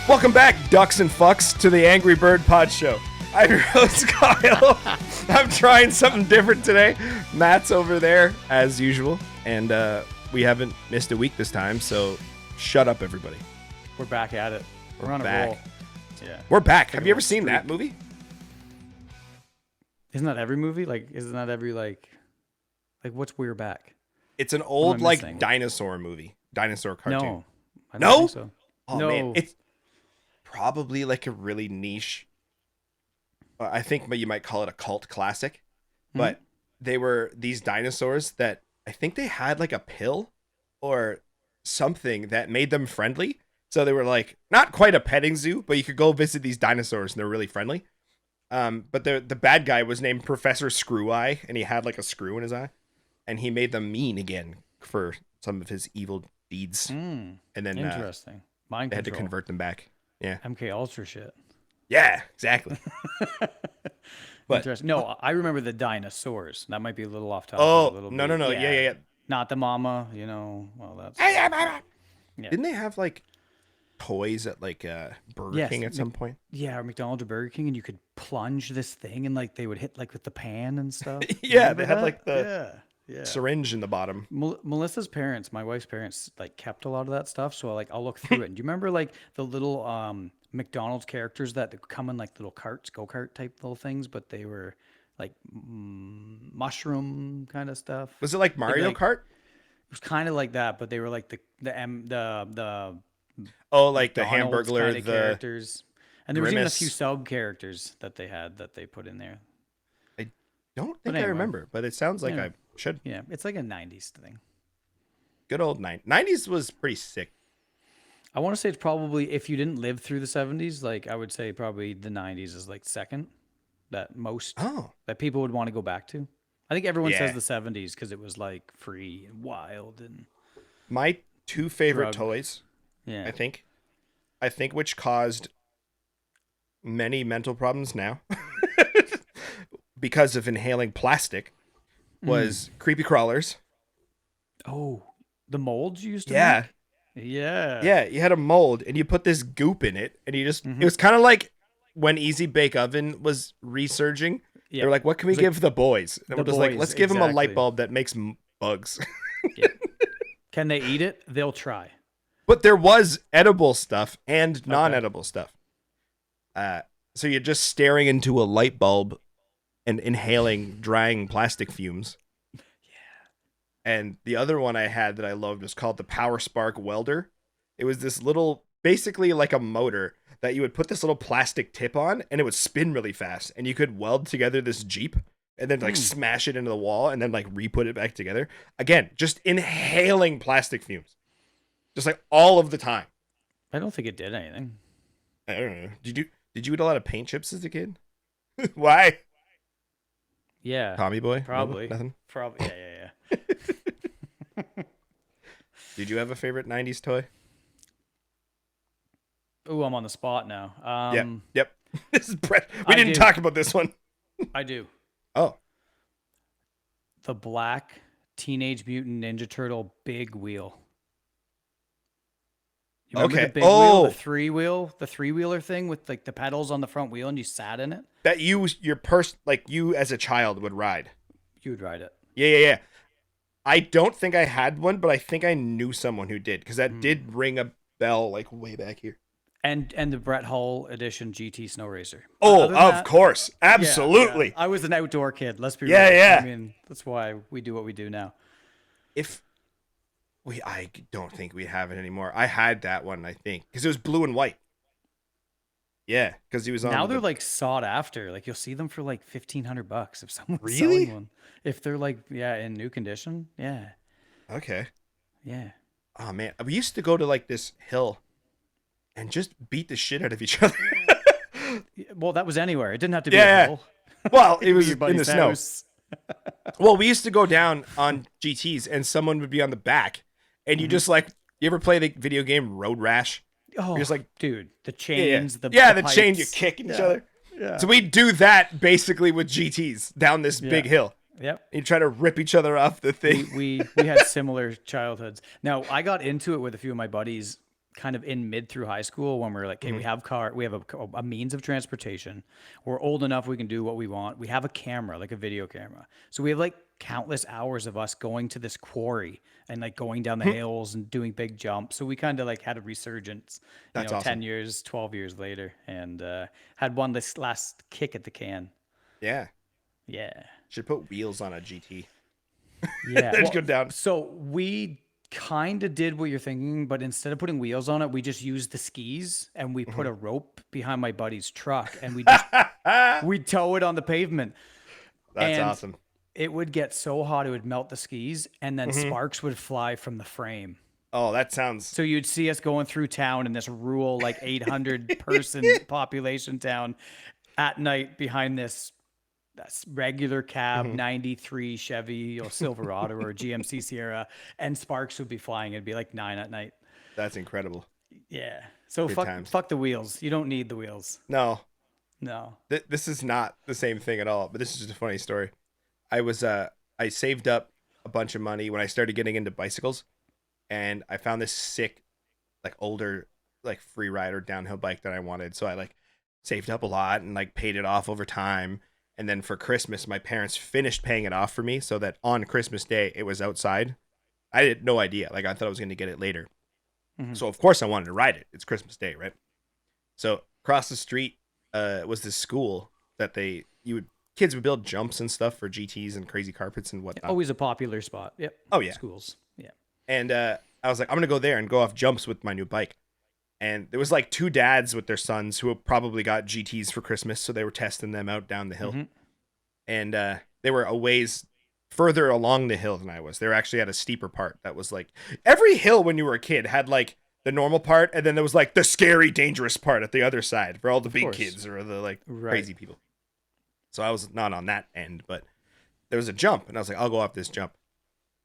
Welcome back, ducks and fucks, to the Angry Bird Pod Show. I'm your host, Kyle. I'm trying something different today. Matt's over there, as usual, and we haven't missed a week this time, so shut up, everybody. We're back at it. We're on back. a roll. Yeah. We're back. Have you ever seen that movie? Isn't that every movie? Like, isn't that every, like what's We're Back? It's an old, missing? dinosaur movie. Dinosaur cartoon. No. I don't think so. Oh, no. man. It's probably like a really niche, I think you might call it a cult classic, but they were these dinosaurs that I think they had like a pill or something that made them friendly. So they were like, not quite a petting zoo, but you could go visit these dinosaurs and they're really friendly. But the bad guy was named Professor Screw Eye, and he had like a screw in his eye, and he made them mean again for some of his evil deeds. And then interesting. Mind they had to control. convert them back. Yeah. MK Ultra shit. Yeah, exactly. But Interesting. No, I remember the dinosaurs. That might be a little off topic. oh, a little no. bit. Yeah. Not the mama, you know. Well, that's. Yeah. Yeah. Didn't they have like toys at like Burger King at some point? Yeah, or McDonald's or Burger King, and you could plunge this thing, and like they would hit like with the pan and stuff. Yeah, Remember they had that? like the yeah. syringe in the bottom. Melissa's parents, my wife's parents, like kept a lot of that stuff. So like I'll look through it. And do you remember like the little McDonald's characters that come in like little carts, go-kart type little things, but they were like mushroom kind of stuff. Was it like Mario Kart? It was kind of like that, but they were like the Oh, like the McDonald's Hamburglar, kinda the characters. And there was even a Grimace. few sub characters that they had that they put in there. I don't think But I anyway. remember, but it sounds like Yeah. I should. Yeah, it's like a 90s thing. Good old 90s was pretty sick. I want to say it's probably, if you didn't live through the 70s, like I would say probably the 90s is like second that that people would want to go back to. I think everyone Yeah. says the 70s because it was like free and wild and My two favorite Drug. toys, yeah. I think which caused many mental problems now because of inhaling plastic was creepy crawlers. Oh, the molds you used to Yeah. make? Yeah. Yeah, you had a mold and you put this goop in it and you just it was kind of like when Easy Bake Oven was resurging. Yeah. They were like, what can we It was give the boys? And the we're just like, boys, let's give them a light exactly. bulb that makes bugs. Yeah. Can they eat it? They'll try. But there was edible stuff and non-edible stuff. So you're just staring into a light bulb and inhaling drying plastic fumes. Yeah. And the other one I had that I loved was called the Power Spark Welder. It was this little, basically like a motor that you would put this little plastic tip on and it would spin really fast. And you could weld together this Jeep and then like smash it into the wall and then like re-put it back together. Again, just inhaling plastic fumes. Just like all of the time. I don't think it did anything. I don't know. Did you eat a lot of paint chips as a kid? Why? Yeah. Tommy boy? Probably. Nothing? Probably. Yeah. Did you have a favorite 90s toy? Ooh, I'm on the spot now. Yep. This is Brett. We I didn't do. talk about this one. I do. Oh. The black Teenage Mutant Ninja Turtle big wheel. You remember Okay. the big wheel, Oh. the three-wheeler thing with like the pedals on the front wheel and you sat in it? That you as a child would ride. You would ride it. Yeah. I don't think I had one, but I think I knew someone who did because that did ring a bell like way back here. And the Brett Hull edition GT Snow Racer. Oh, Other than of that- course. Yeah, Absolutely. yeah. I was an outdoor kid. Let's be real. Yeah. I mean, that's why we do what we do now. I don't think we have it anymore. I had that one, I think, because it was blue and white. Yeah, because he was on. Now they're like sought after. Like you'll see them for like $1,500 if someone's Really? selling one. If they're like in new condition. Yeah. Okay. Yeah. Oh man, we used to go to like this hill and just beat the shit out of each other. Well, that was anywhere. It didn't have to be Yeah. a hill. Well, it Your was in the buddy's snow. house. Well, we used to go down on GTs and someone would be on the back and you just like, you ever play the video game Road Rash? Oh, You're just like, dude, the chains, the pipes. chain you kick each other. Yeah. So we do that basically with GTs down this big hill. Yep. You try to rip each other off the thing. We had similar childhoods. Now, I got into it with a few of my buddies kind of in mid through high school when we're like, okay, we have a means of transportation. We're old enough we can do what we want. We have a camera, like a video camera. So we have like countless hours of us going to this quarry and like going down the hills and doing big jumps. So we kind of like had a resurgence, That's awesome. 10 years, 12 years later, and had one this last kick at the can. Yeah. Yeah. Should put wheels on a GT. Yeah. Let's go down. So we kind of did what you're thinking, but instead of putting wheels on it, we just used the skis and we put a rope behind my buddy's truck and we tow it on the pavement. That's And awesome. it would get so hot it would melt the skis, and then sparks would fly from the frame. Oh, that sounds. So you'd see us going through town in this rural, like 800 person population town at night behind this regular cab 93 Chevy or Silverado or GMC Sierra, and sparks would be flying. It'd be like 9 at night. That's incredible. Yeah. So times. fuck the wheels. You don't need the wheels. No, No. this is not the same thing at all. But this is just a funny story. I saved up a bunch of money when I started getting into bicycles, and I found this sick, like older, like free rider downhill bike that I wanted. So I like saved up a lot and like paid it off over time. And then for Christmas, my parents finished paying it off for me so that on Christmas Day, it was outside. I had no idea. Like, I thought I was going to get it later. So, of course, I wanted to ride it. It's Christmas Day, right? So, across the street was this school that kids would build jumps and stuff for GTs and crazy carpets and whatnot. Always a popular spot. Yep. Oh, yeah. Schools. Yeah. And I was like, I'm going to go there and go off jumps with my new bike. And there was like 2 dads with their sons who probably got GTs for Christmas. So they were testing them out down the hill. And they were a ways further along the hill than I was. They were actually at a steeper part that was like every hill when you were a kid had like the normal part. And then there was like the scary, dangerous part at the other side for all the big kids or the like crazy people. So I was not on that end, but there was a jump and I was like, I'll go off this jump.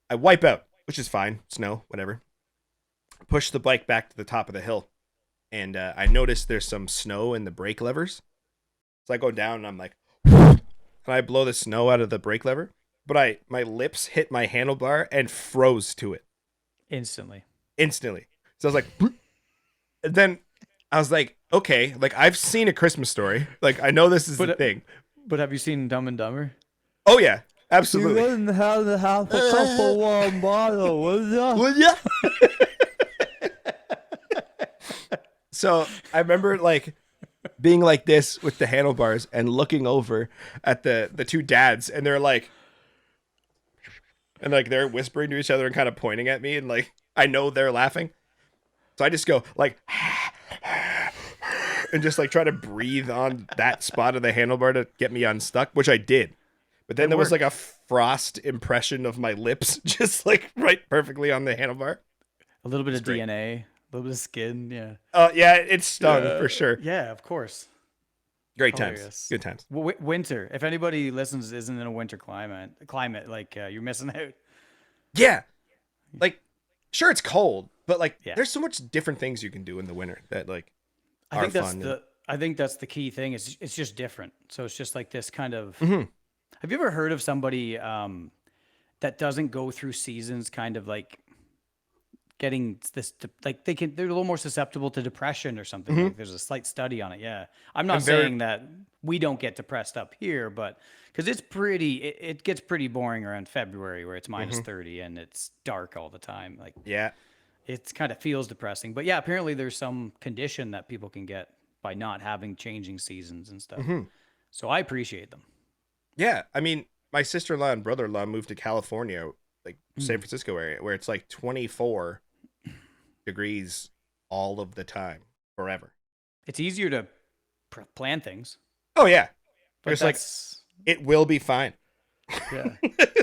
I wipe out, which is fine. Snow, whatever. Push the bike back to the top of the hill. And I noticed there's some snow in the brake levers. So I go down and I'm like, and I blow the snow out of the brake lever. But my lips hit my handlebar and froze to it. Instantly. So I was like, and then I was like, okay, like I've seen A Christmas Story. Like I know this is the thing. But have you seen Dumb and Dumber? Oh yeah, absolutely. You wouldn't have to have a couple one bottle, would ya? Would ya? So I remember like being like this with the handlebars and looking over at the 2 dads, and they're like, and like they're whispering to each other and kind of pointing at me, and like I know they're laughing, so I just go like, and just like try to breathe on that spot of the handlebar to get me unstuck, which I did. But then there was like a frost impression of my lips, just like right perfectly on the handlebar. A little bit of DNA, a little bit of skin. Yeah. Yeah, it stung for sure. Yeah, of course. Great Hilarious. times. Good times. Winter. If anybody listens isn't in a winter climate, like you're missing out. Yeah. Like, sure, it's cold, but like, there's so much different things you can do in the winter that like are fun. I think that's the key thing. It's just different. So it's just like this kind of. Have you ever heard of somebody that doesn't go through seasons, kind of like getting this, like they're a little more susceptible to depression or something? Like there's a slight study on it. Yeah, I'm not saying that we don't get depressed up here, but because it gets pretty boring around February where it's minus 30 and it's dark all the time. Like it kind of feels depressing. But yeah, apparently there's some condition that people can get by not having changing seasons and stuff. So I appreciate them. Yeah, I mean, my sister-in-law and brother-in-law moved to California, like San Francisco area, where it's like 24 degrees all of the time, forever. It's easier to plan things. Oh yeah, But just like it will be fine. Yeah.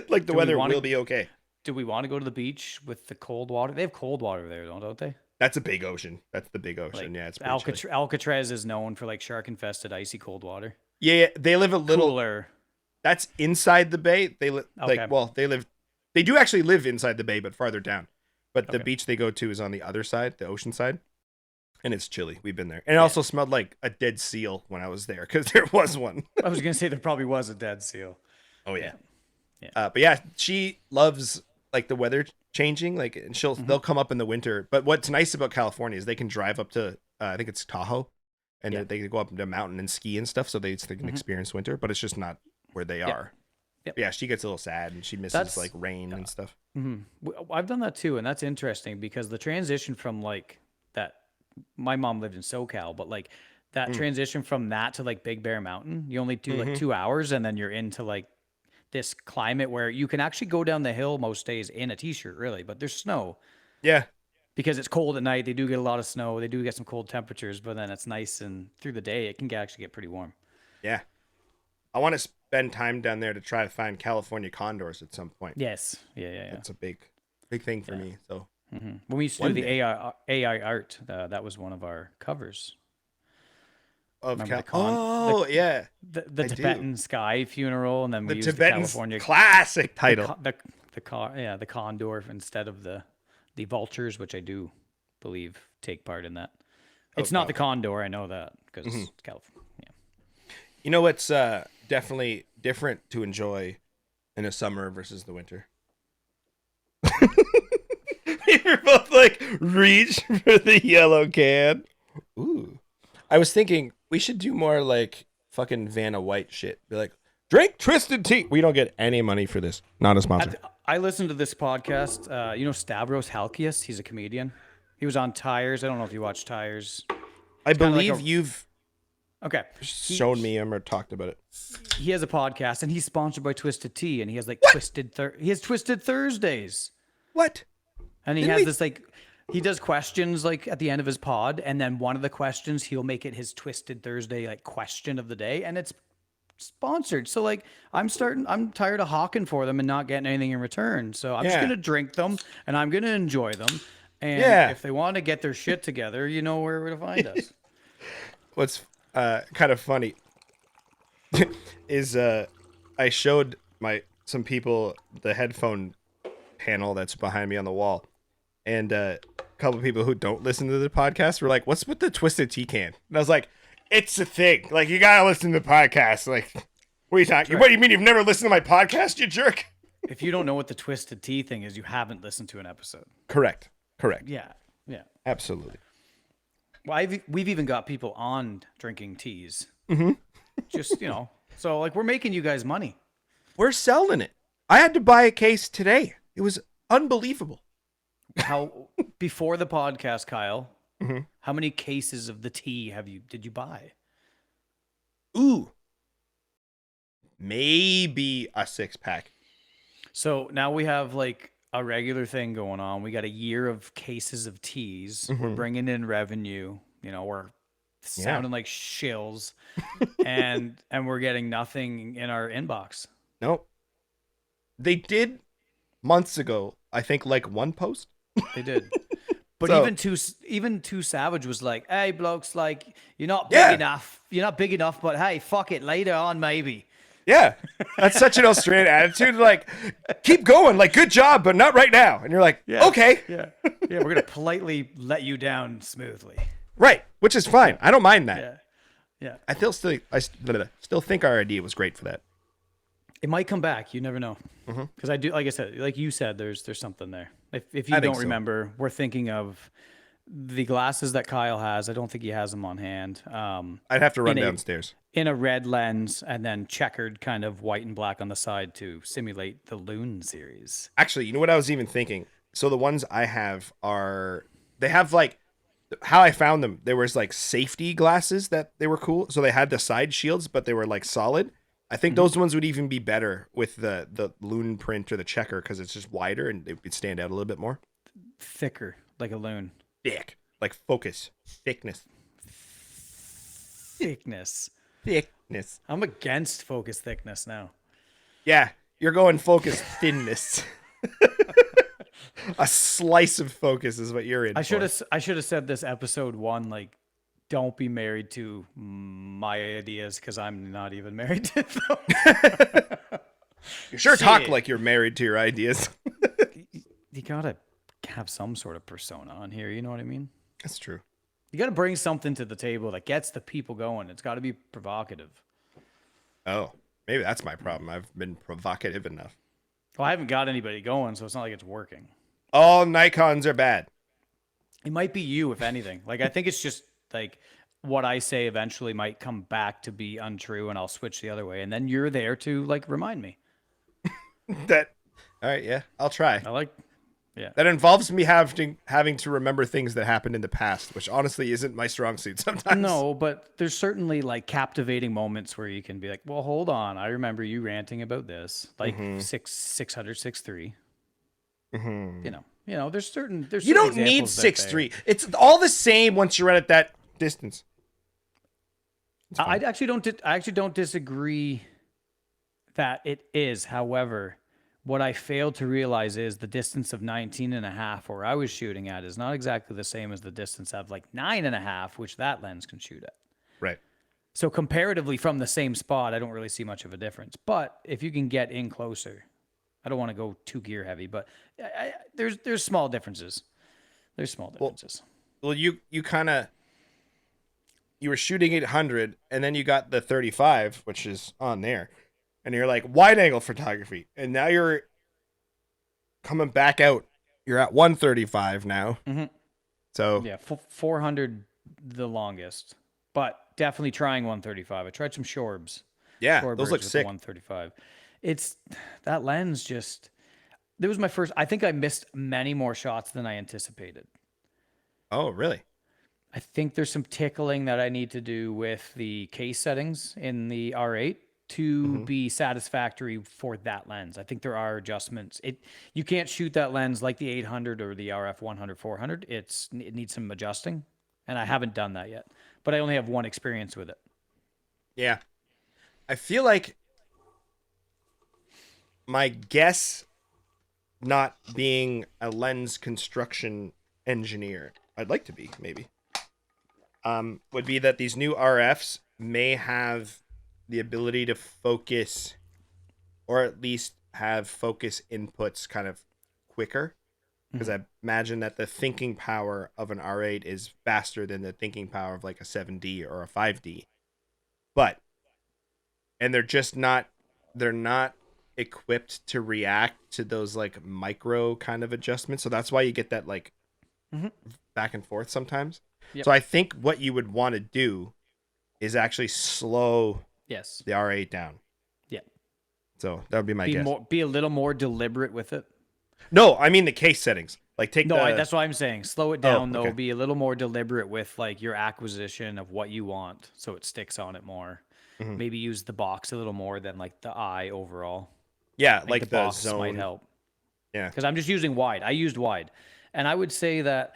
Like the weather will be okay. Do we want to go to the beach with the cold water? They have cold water there, don't they? That's a big ocean. That's the big ocean. Like, yeah, it's pretty chilly. Alcatraz is known for like shark-infested, icy cold water. Yeah, they live a little cooler. That's inside the bay. They they do actually live inside the bay, but farther down. But the beach they go to is on the other side, the ocean side, and it's chilly. We've been there, and it also smelled like a dead seal when I was there because there was one. I was gonna say there probably was a dead seal. Oh yeah. But yeah, she loves like the weather changing. Like, and they'll come up in the winter. But what's nice about California is they can drive up to I think it's Tahoe, and they can go up the mountain and ski and stuff, so they can experience winter. But it's just not where they are. Yep. Yeah, she gets a little sad and she misses like rain and stuff. I've done that too, and that's interesting because the transition from like that. My mom lived in SoCal, but like that transition from that to like Big Bear Mountain, you only do like 2 hours, and then you're into like this climate where you can actually go down the hill most days in a t-shirt, really, but there's snow. Yeah. Because it's cold at night, they do get a lot of snow. They do get some cold temperatures, but then it's nice, and through the day, it can actually get pretty warm. Yeah. I want to spend time down there to try to find California condors at some point. Yes. Yeah. That's a big thing for me. So when we used to do the AI art, that was one of our covers. Of yeah. The Tibetan sky funeral, and then we used Tibetan the California classic title. The condor instead of the vultures, which I do believe take part in that. It's not the condor, I know that, because it's California. Yeah. You know what's definitely different to enjoy in the summer versus the winter? You're both like, reach for the yellow can. Ooh. I was thinking we should do more like fucking Vanna White shit. Be like, drink Twisted Tea. We don't get any money for this. Not a sponsor. I listened to this podcast. You know Stavros Halkias? He's a comedian. He was on Tires. I don't know if you watch Tires. I believe you've shown me him or talked about it. He has a podcast, and he's sponsored by Twisted Tea, and he has like he has Twisted Thursdays. What? And he has this like, he does questions like at the end of his pod, and then one of the questions he'll make it his Twisted Thursday like question of the day, and it's sponsored. So like I'm tired of hawking for them and not getting anything in return. So I'm just gonna drink them and I'm gonna enjoy them. And if they want to get their shit together, you know where to find us. What's kind of funny is I showed some people the headphone panel that's behind me on the wall, and a couple of people who don't listen to the podcast were like, "What's with the Twisted Tea can?" And I was like, "It's a thing. Like, you gotta listen to the podcast. Like, what are you talking? What do you mean you've never listened to my podcast, you jerk?" If you don't know what the Twisted Tea thing is, you haven't listened to an episode. Correct. Yeah. Absolutely. Well, we've even got people on drinking teas. Just, so like we're making you guys money. We're selling it. I had to buy a case today. It was unbelievable. How before the podcast, Kyle? How many cases of the tea did you buy? Ooh, maybe a 6-pack. So now we have like a regular thing going on. We got a year of cases of teas. We're bringing in revenue. We're sounding like shills, and we're getting nothing in our inbox. Nope. They did months ago. I think like one post. They did. But even Too Savage was like, "Hey, blokes, like you're not big enough. You're not big enough, but hey, fuck it, later on maybe." Yeah, that's such an Australian attitude. Like, keep going. Like, good job, but not right now. And you're like, okay. Yeah, we're gonna politely let you down smoothly. Right, which is fine. I don't mind that. Yeah. I still think our idea was great for that. It might come back. You never know. Because I do, like I said, like you said, there's something there. If you don't remember, we're thinking of the glasses that Kyle has. I don't think he has them on hand. I'd have to run downstairs. In a red lens, and then checkered kind of white and black on the side to simulate the Loon series. Actually, you know what I was even thinking? So the ones I have they have like, how I found them, there was like safety glasses that they were cool. So they had the side shields, but they were like solid. I think those ones would even be better with the loon print or the checker, because it's just wider and it would stand out a little bit more. Thicker, like a loon. Thick, like focus. Thickness. I'm against focus thickness now. Yeah, you're going focus thinness. A slice of focus is what you're in. I should have said this episode 1, like, don't be married to my ideas, because I'm not even married to them. You sure talk like you're married to your ideas. You gotta have some sort of persona on here. You know what I mean? That's true. You gotta bring something to the table that gets the people going. It's got to be provocative. Oh, maybe that's my problem. I've been provocative enough. Well, I haven't got anybody going, so it's not like it's working. All Nikons are bad. It might be you, if anything. Like, I think it's just like what I say eventually might come back to be untrue, and I'll switch the other way, and then you're there to like remind me. That. All right, yeah, I'll try. I like, yeah. That involves me having to remember things that happened in the past, which honestly isn't my strong suit sometimes. No, but there's certainly like captivating moments where you can be like, well, hold on, I remember you ranting about this, like 600 Mm-hmm. You know, there's certain You don't need examples that 6.3. It's all the same once you're at that distance. I actually don't disagree that it is. However, what I failed to realize is the distance of 19.5 where I was shooting at is not exactly the same as the distance of like 9.5, which that lens can shoot at. Right. So comparatively from the same spot, I don't really see much of a difference. But if you can get in closer, I don't want to go too gear heavy, but there's small differences. There's small differences. Well, you were shooting 800, and then you got the 35, which is on there, and you're like wide angle photography, and now you're coming back out. You're at 135 now. Mm-hmm. So yeah, 400 the longest, but definitely trying 135. I tried some Shorbs. yeah, Shorebirds those look with the sick. 135. It's that lens just. That was my first. I think I missed many more shots than I anticipated. Oh, really? I think there's some tickling that I need to do with the case settings in the R8 to be satisfactory for that lens. I think there are adjustments. You can't shoot that lens like the 800 or the RF 100 400. It needs some adjusting, and I haven't done that yet. But I only have one experience with it. Yeah. I feel like my guess, not being a lens construction engineer, I'd like to be, maybe, would be that these new RFs may have the ability to focus, or at least have focus inputs kind of quicker. Because I imagine that the thinking power of an R8 is faster than the thinking power of like a 7D or a 5D. And they're not equipped to react to those like micro kind of adjustments. So that's why you get that like back and forth sometimes. Yep. So I think what you would want to do is actually slow Yes. the R8 down. Yeah. So that would be my guess. Be a little more deliberate with it. No, I mean the case settings. Like That's what I'm saying. Slow it down, okay. though. Be a little more deliberate with like your acquisition of what you want, so it sticks on it more. Maybe use the box a little more than like the eye overall. Yeah, Like like the the box zone. might help. Yeah. Because I'm just using wide. I used wide, and I would say that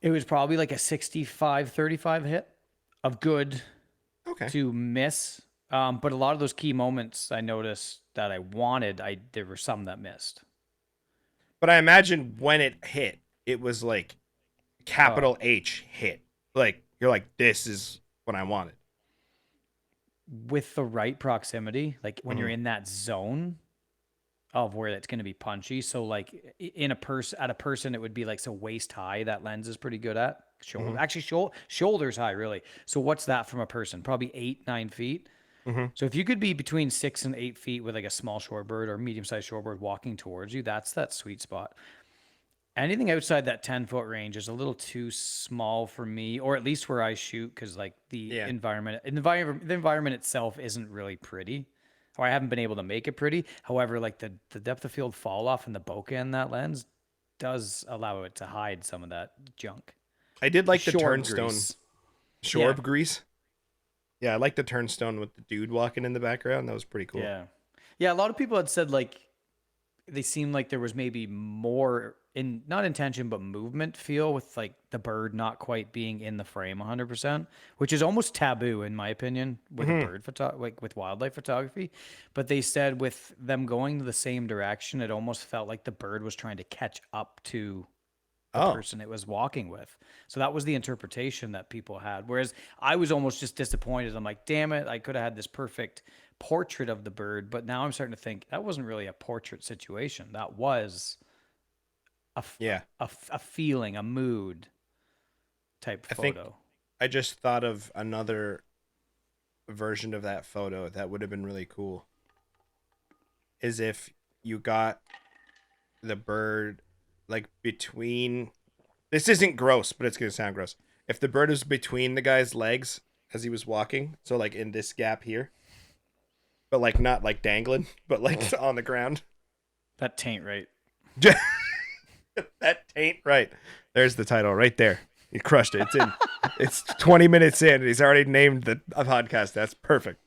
it was probably like a 65-35 hit of good Okay. to miss. But a lot of those key moments I noticed that I wanted, there were some that missed. But I imagine when it hit, it was like capital H hit. Like you're like, this is what I wanted. With the right proximity, like when you're in that zone of where it's going to be punchy. So like at a person, it would be like, so waist high, that lens is pretty good at shoulder. Actually, shoulders high, really. So what's that from a person? Probably 8-9 feet. So if you could be between 6 and 8 feet with like a small shorebird or medium-sized shorebird walking towards you, that's that sweet spot. Anything outside that 10-foot range is a little too small for me, or at least where I shoot, because like the environment itself isn't really pretty, or I haven't been able to make it pretty. However, like the depth of field fall off and the bokeh in that lens does allow it to hide some of that junk. I did like the Shorb turnstone. grease. Shorb grease. Yeah, I like the turnstone with the dude walking in the background. That was pretty cool. Yeah. Yeah, a lot of people had said like they seemed like there was maybe more in not intention but movement feel with like the bird not quite being in the frame 100%, which is almost taboo in my opinion with a bird like with wildlife photography. But they said with them going the same direction, it almost felt like the bird was trying to catch up to the person it was walking with. So that was the interpretation that people had. Whereas I was almost just disappointed. I'm like, damn it, I could have had this perfect portrait of the bird. But now I'm starting to think that wasn't really a portrait situation. That was a feeling, a mood type photo. Think I just thought of another version of that photo that would have been really cool. Is if you got the bird like between, this isn't gross, but it's gonna sound gross. If the bird was between the guy's legs as he was walking, so like in this gap here, but like not like dangling, but like on the ground. That taint right. That taint right. There's the title right there. You crushed it. It's in. It's 20 minutes in, and he's already named the podcast. That's perfect.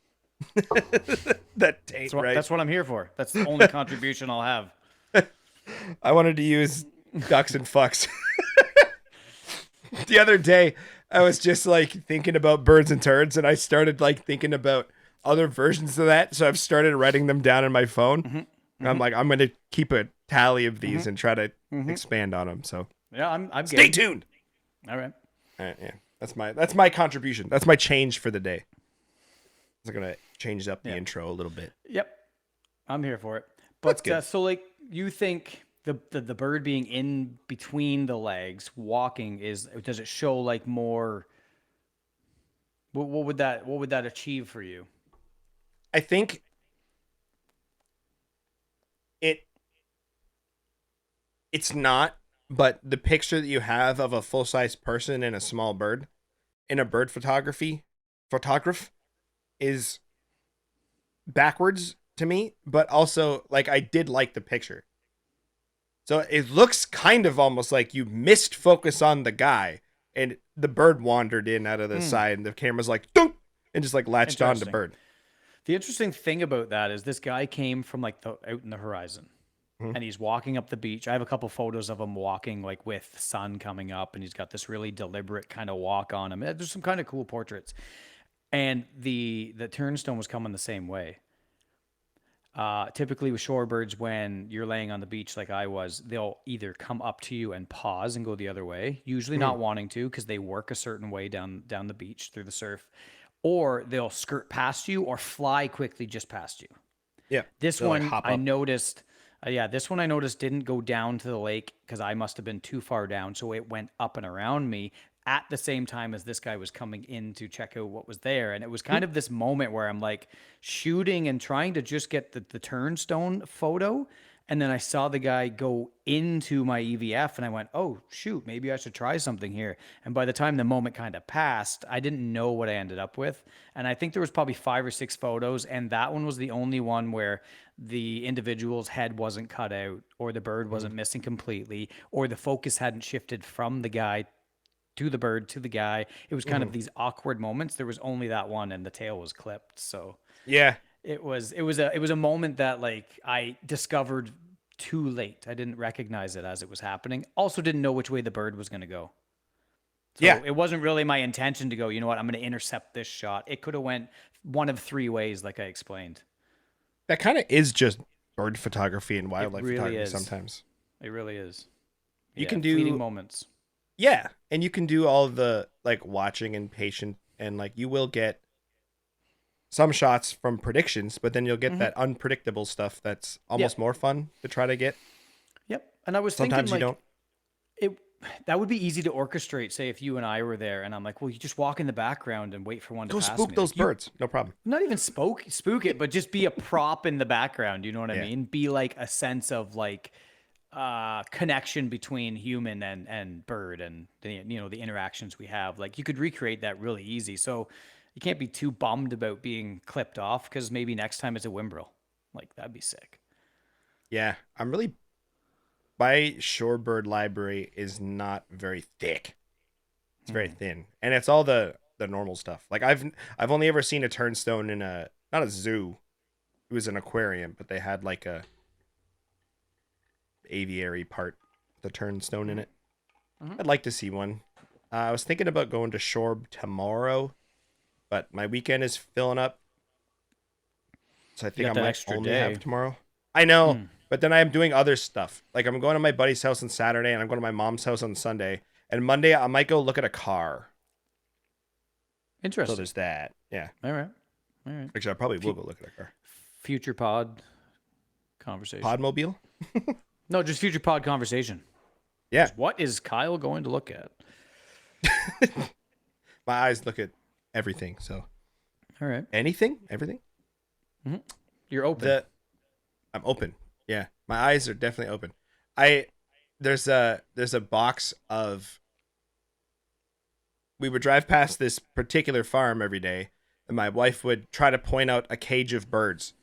That taint right. That's what I'm here for. That's the only contribution I'll have. I wanted to use ducks and fucks. The other day, I was just like thinking about birds and turds, and I started like thinking about other versions of that. So I've started writing them down in my phone. Mm-hmm. I'm like, I'm going to keep a tally of these and try to expand on them. So yeah, I'm stay tuned. All right. Yeah, that's my contribution. That's my change for the day. I'm gonna change up the intro a little bit. Yep, I'm here for it. But so like, you think the bird being in between the legs, walking, does it show like more? What would that achieve for you? I think it's not, but the picture that you have of a full-size person and a small bird in a bird photograph is backwards to me, but also like I did like the picture. So it looks kind of almost like you missed focus on the guy and the bird wandered in out of the side and the camera's like doop, and just like latched on the bird. The interesting thing about that is this guy came from like out in the horizon. And he's walking up the beach. I have a couple photos of him walking like with the sun coming up, and he's got this really deliberate kind of walk on him. There's some kind of cool portraits. And the turnstone was coming the same way. Typically with shorebirds, when you're laying on the beach like I was, they'll either come up to you and pause and go the other way, usually not wanting to because they work a certain way down the beach through the surf, or they'll skirt past you or fly quickly just past you. Yeah. This one I noticed... this one I noticed didn't go down to the lake because I must have been too far down. So it went up and around me at the same time as this guy was coming in to check out what was there. And it was kind of this moment where I'm like shooting and trying to just get the turnstone photo. And then I saw the guy go into my EVF and I went, oh, shoot, maybe I should try something here. And by the time the moment kind of passed, I didn't know what I ended up with. And I think there was probably 5 or 6 photos. And that one was the only one where the individual's head wasn't cut out or the bird wasn't missing completely or the focus hadn't shifted from the guy to the bird to the guy. It was kind of these awkward moments. There was only that one and the tail was clipped. So yeah. It was a moment that like I discovered too late. I didn't recognize it as it was happening. Also didn't know which way the bird was going to go. So it wasn't really my intention to go, you know what, I'm going to intercept this shot. It could have went one of 3 ways like I explained. That kind of is just bird photography and wildlife photography sometimes. It really is. You can do fleeting moments. Yeah, and you can do all the like watching and patient and like you will get some shots from predictions, but then you'll get that unpredictable stuff that's almost more fun to try to get. Yep. And I was sometimes thinking, you don't. That would be easy to orchestrate, say, if you and I were there, and I'm like, well, you just walk in the background and wait for one to pass me. Go spook those birds. No problem. Not even spook it, but just be a prop in the background. You know what I mean? Be like a sense of like connection between human and bird and the interactions we have. Like you could recreate that really easy. So you can't be too bummed about being clipped off because maybe next time it's a whimbrel. Like that'd be sick. Yeah, my shorebird library is not very thick. It's very thin, and it's all the normal stuff. Like I've only ever seen a turnstone in not a zoo. It was an aquarium, but they had like a aviary part, the turnstone in it. I'd like to see one. I was thinking about going to Shorb tomorrow, but my weekend is filling up. So I think I might only have tomorrow. I know, but then I am doing other stuff. Like I'm going to my buddy's house on Saturday, and I'm going to my mom's house on Sunday. And Monday I might go look at a car. Interesting. So there's that. Yeah. All right. Actually, I probably will go look at a car. Future pod conversation. Podmobile? No, just future pod conversation. Yeah. Just what is Kyle going to look at? My eyes look at everything. So. All right. Anything? Everything? Mm-hmm. You're open. I'm open. Yeah. My eyes are definitely open. I there's a box of. We would drive past this particular farm every day, and my wife would try to point out a cage of birds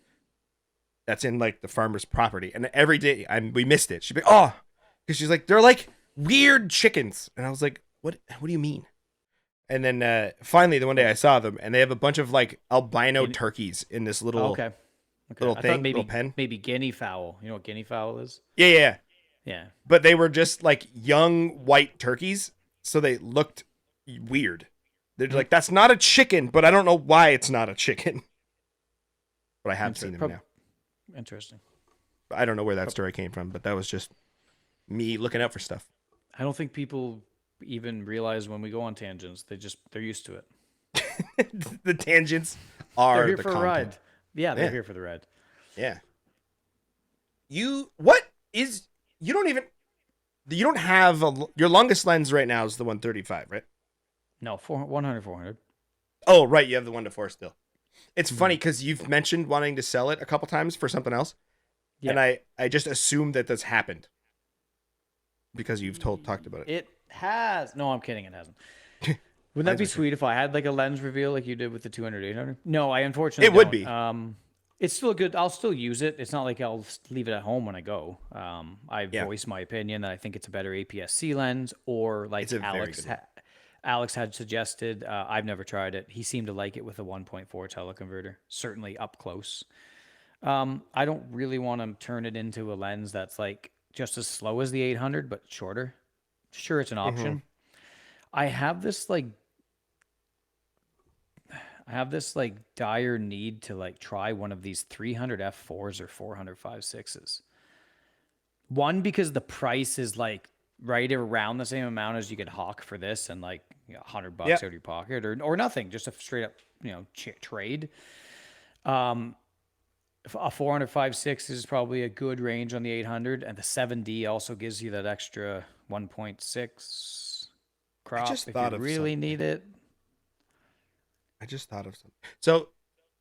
that's in like the farmer's property, and every day we missed it. She'd be oh, because she's like they're like weird chickens, and I was like, what do you mean? And then finally, the one day I saw them, and they have a bunch of like albino turkeys in this little Okay. little I thing, thought maybe little pen. maybe guinea fowl. You know what guinea fowl is? Yeah. Yeah. But they were just like young white turkeys, so they looked weird. They're like, that's not a chicken, but I don't know why it's not a chicken. But I have seen them now. Interesting. I don't know where that story came from, but that was just me looking out for stuff. I don't think people even realize when we go on tangents. They're used to it. The tangents are They're here the for a content. ride. Yeah, they're Yeah. here for the ride. Yeah. You don't have your longest lens right now is the 135, right? No, 100, 400. Oh, right. You have the 1-4 still. It's funny because you've mentioned wanting to sell it a couple times for something else. Yeah. And I just assumed that this happened because you've talked about it. It has. No, I'm kidding. It hasn't. Wouldn't that be sweet if I had like a lens reveal like you did with the 200-800? No, I unfortunately It would don't. be. It's still good. I'll still use it. It's not like I'll leave it at home when I go. I Yeah. voiced my opinion that I think it's a better APS-C lens, or like It's a very Alex good one. Alex had suggested. I've never tried it. He seemed to like it with a 1.4 teleconverter, certainly up close. I don't really want to turn it into a lens that's like just as slow as the 800, but shorter. Sure, it's an option. I have this dire need to like try one of these 300 f4s or 400 5.6s. One, because the price is like right around the same amount as you could hawk for this, and like $100 out of your pocket, or nothing, just a straight up trade. A 400 5.6 is probably a good range on the 800, and the 7D also gives you that extra 1.6 crop just if thought you of really something. need it. I just thought of something. So,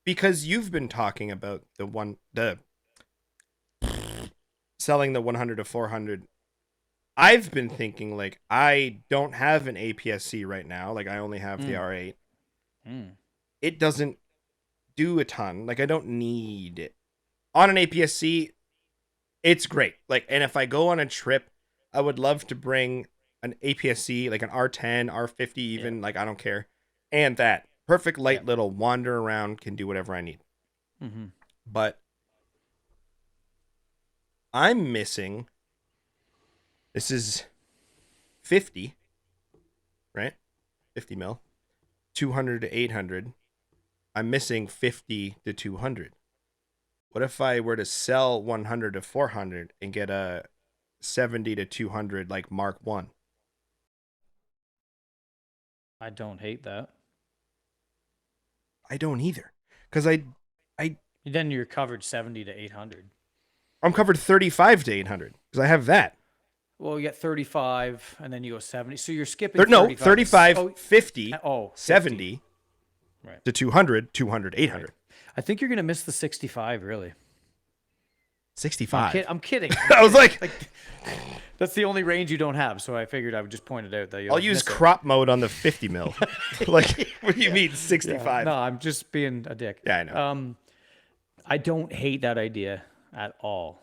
because you've been talking about the selling the 100 to 400, I've been thinking like I don't have an APS-C right now. Like I only have the R8. It doesn't do a ton. Like I don't need it. On an APS-C, it's great. Like, and if I go on a trip, I would love to bring an APS-C, like an R10, R50 even, like I don't care. And that perfect light little wander around, can do whatever I need. But I'm missing, this is 50, right? 50 mil, 200 to 800. I'm missing 50 to 200. What if I were to sell 100 to 400 and get a 70 to 200 like Mark 1? I don't hate that. I don't either. Because Then you're covered 70 to 800. I'm covered 35 to 800 because I have that. Well, you get 35, and then you go 70. So you're skipping No, 35. 35, 50, 50. 70 Right. to 200, 200, 800. Right. I think you're going to miss the 65, really. 65. I'm kidding. I was like, That's the only range you don't have, so I figured I would just point it out that you'll I'll use miss it. crop mode on the 50 mil. Like, what do you mean 65? No, I'm just being a dick. Yeah, I know. I don't hate that idea at all.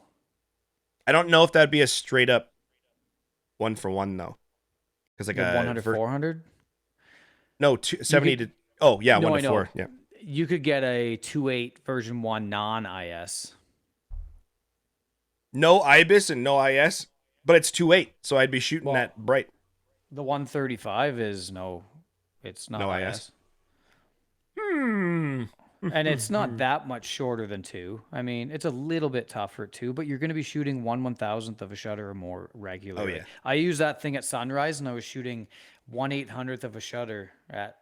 I don't know if that'd be a straight up 1-for-1 though. Because like The a 100, 400? No, 70 to. Oh yeah, No, 1 I to know. 4. Yeah. You could get a 2.8 version 1 non-IS. No IBIS and no IS, but it's 2.8, so I'd be shooting that bright. The 135 is it's not No IS. IS. And it's not that much shorter than 2. I mean, it's a little bit tougher at 2, but you're going to be shooting 1/1000th of a shutter or more regularly. Oh, yeah. I used that thing at sunrise, and I was shooting 1/800th of a shutter at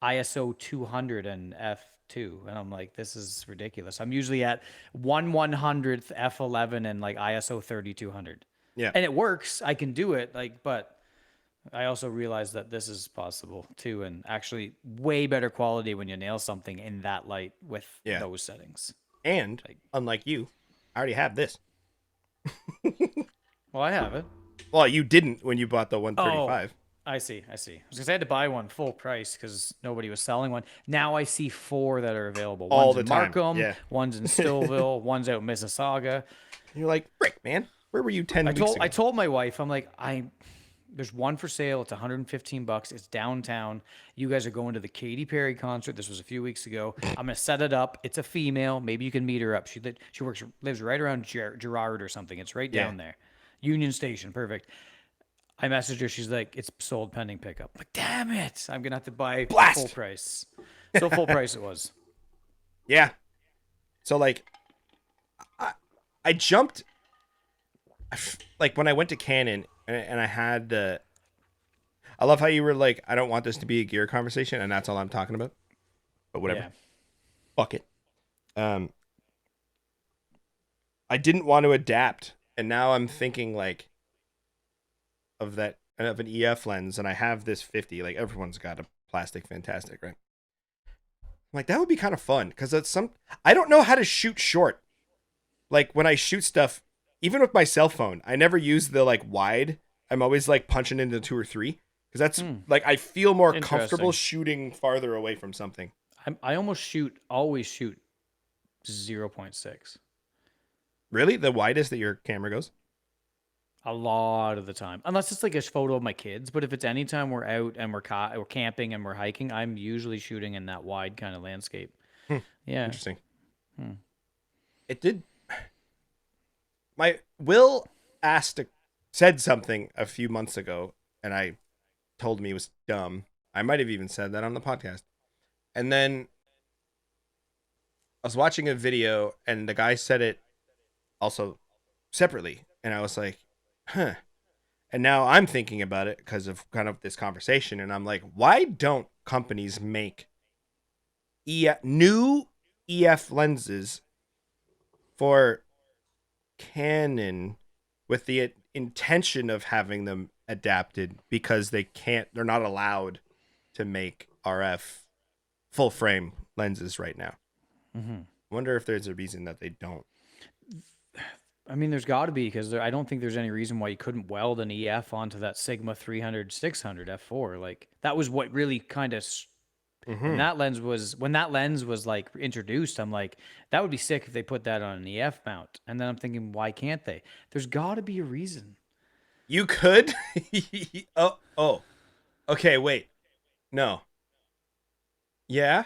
ISO 200 and f2, and I'm like, this is ridiculous. I'm usually at 1/100th f11 and like ISO 3200. Yeah. And it works. I can do it, but I also realized that this is possible too, and actually way better quality when you nail something in that light with those settings. And unlike you, I already have this. Well, I have it. Well, you didn't when you bought the 135. I see. I see. Because I had to buy one full price because nobody was selling one. Now I see 4 that are available. All One's the in time, Markham, yeah. one's in Stillville, one's out in Mississauga. You're like, frick, man. Where were you 10 weeks ago? I told my wife, I'm like, there's one for sale. It's $115. It's downtown. You guys are going to the Katy Perry concert. This was a few weeks ago. I'm gonna set it up. It's a female. Maybe you can meet her up. She lives right around Gerard or something. It's right down there. Union Station. Perfect. I messaged her. She's like, it's sold pending pickup. I'm like, damn it. I'm gonna have to buy full price. So full price it was. Yeah. So like, I jumped. Like when I went to Canon and I had the. I love how you were like, I don't want this to be a gear conversation, and that's all I'm talking about. But whatever. Yeah. Fuck it. I didn't want to adapt, and now I'm thinking like of an EF lens, and I have this 50. Like everyone's got a plastic fantastic, right? I'm like, that would be kind of fun because I don't know how to shoot short. Like when I shoot stuff, even with my cell phone, I never use the like wide. I'm always like punching into 2 or 3 because that's like I feel more comfortable shooting farther away from something. I always shoot 0.6. Really? The widest that your camera goes? A lot of the time, unless it's like a photo of my kids. But if it's anytime we're out and we're camping and we're hiking, I'm usually shooting in that wide kind of landscape. Yeah, interesting. It did. My Will said something a few months ago, and I told him he was dumb. I might have even said that on the podcast. And then I was watching a video, and the guy said it also separately, and I was like, huh. And now I'm thinking about it because of kind of this conversation, and I'm like, why don't companies make new EF lenses for Canon with the intention of having them adapted because they're not allowed to make RF full frame lenses right now. I wonder if there's a reason that they don't. I mean, there's got to be because I don't think there's any reason why you couldn't weld an EF onto that Sigma 300 600 f4. Like that was what really kind of when that lens was like introduced. I'm like, that would be sick if they put that on an EF mount. And then I'm thinking, why can't they? There's got to be a reason. You could. oh. Okay, wait. No. Yeah.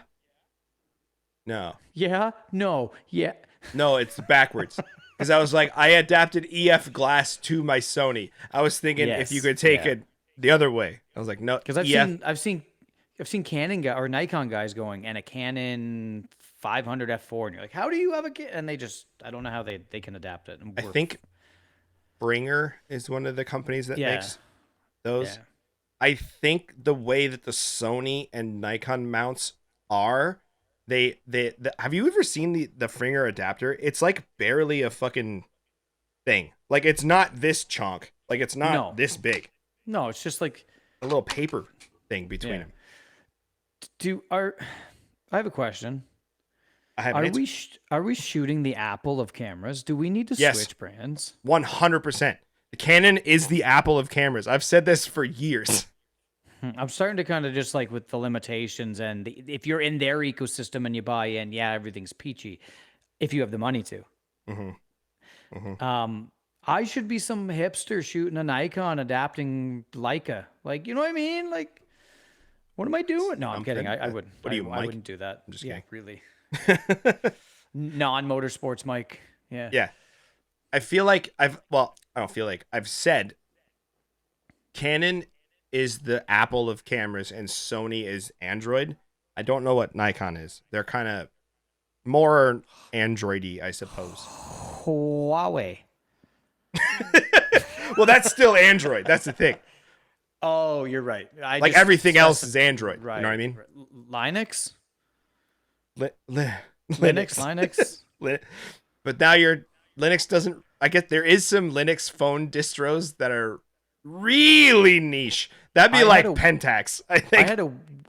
No. Yeah. No. Yeah. No, it's backwards. Because I was like, I adapted EF glass to my Sony. I was thinking if you could take it the other way. I was like, no. Because I've seen Canon or Nikon guys going and a Canon 500 f4, and you're like, how do you have and they just, I don't know how they can adapt it. I think Bringer is one of the companies that makes those. Yeah. I think the way that the Sony and Nikon mounts are, have you ever seen the Fringer adapter? It's like barely a fucking thing. Like it's not this chunk. Like it's not this big. No, it's just like a little paper thing between them. I have a question. Are we shooting the Apple of cameras? Do we need to switch brands? 100%. The Canon is the Apple of cameras. I've said this for years. I'm starting to kind of just like with the limitations and if you're in their ecosystem and you buy in, everything's peachy. If you have the money to. I should be some hipster shooting a Nikon adapting Leica. Like, you know what I mean? Like, what am I doing? No, I'm kidding. I wouldn't. I wouldn't do that. I'm just kidding. Really. Non-motorsports mic. Yeah. Yeah. I feel like I don't feel like I've said Canon is the Apple of cameras and Sony is Android. I don't know what Nikon is. They're kind of more Android-y, I suppose. Huawei. Well, that's still Android. That's the thing. Oh, you're right. Like everything else is Android. Right. You know what I mean? Linux? Linux. But now Linux doesn't. I guess there is some Linux phone distros that are really niche. That'd be like Pentax, I think.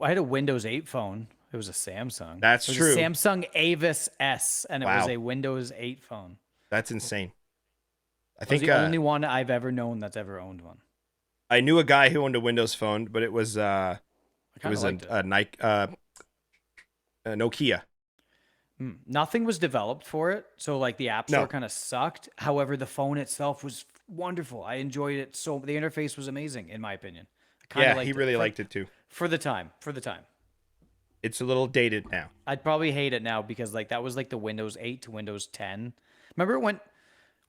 I had a Windows 8 phone. It was a Samsung. That's true. A Samsung Avis S, and it was a Windows 8 phone. That's insane. I It was think the only one I've ever known that's ever owned one. I knew a guy who owned a Windows phone, but it was I kind of liked it. a Nike a Nokia. Nothing was developed for it, so like the app No. store kind of sucked. However, the phone itself was wonderful. I enjoyed it so. The interface was amazing, in my opinion. I kinda Yeah, liked he it really liked it too. for the time. For the time, It's a little dated now. I'd probably hate it now because like that was like the Windows 8 to Windows 10. Remember when?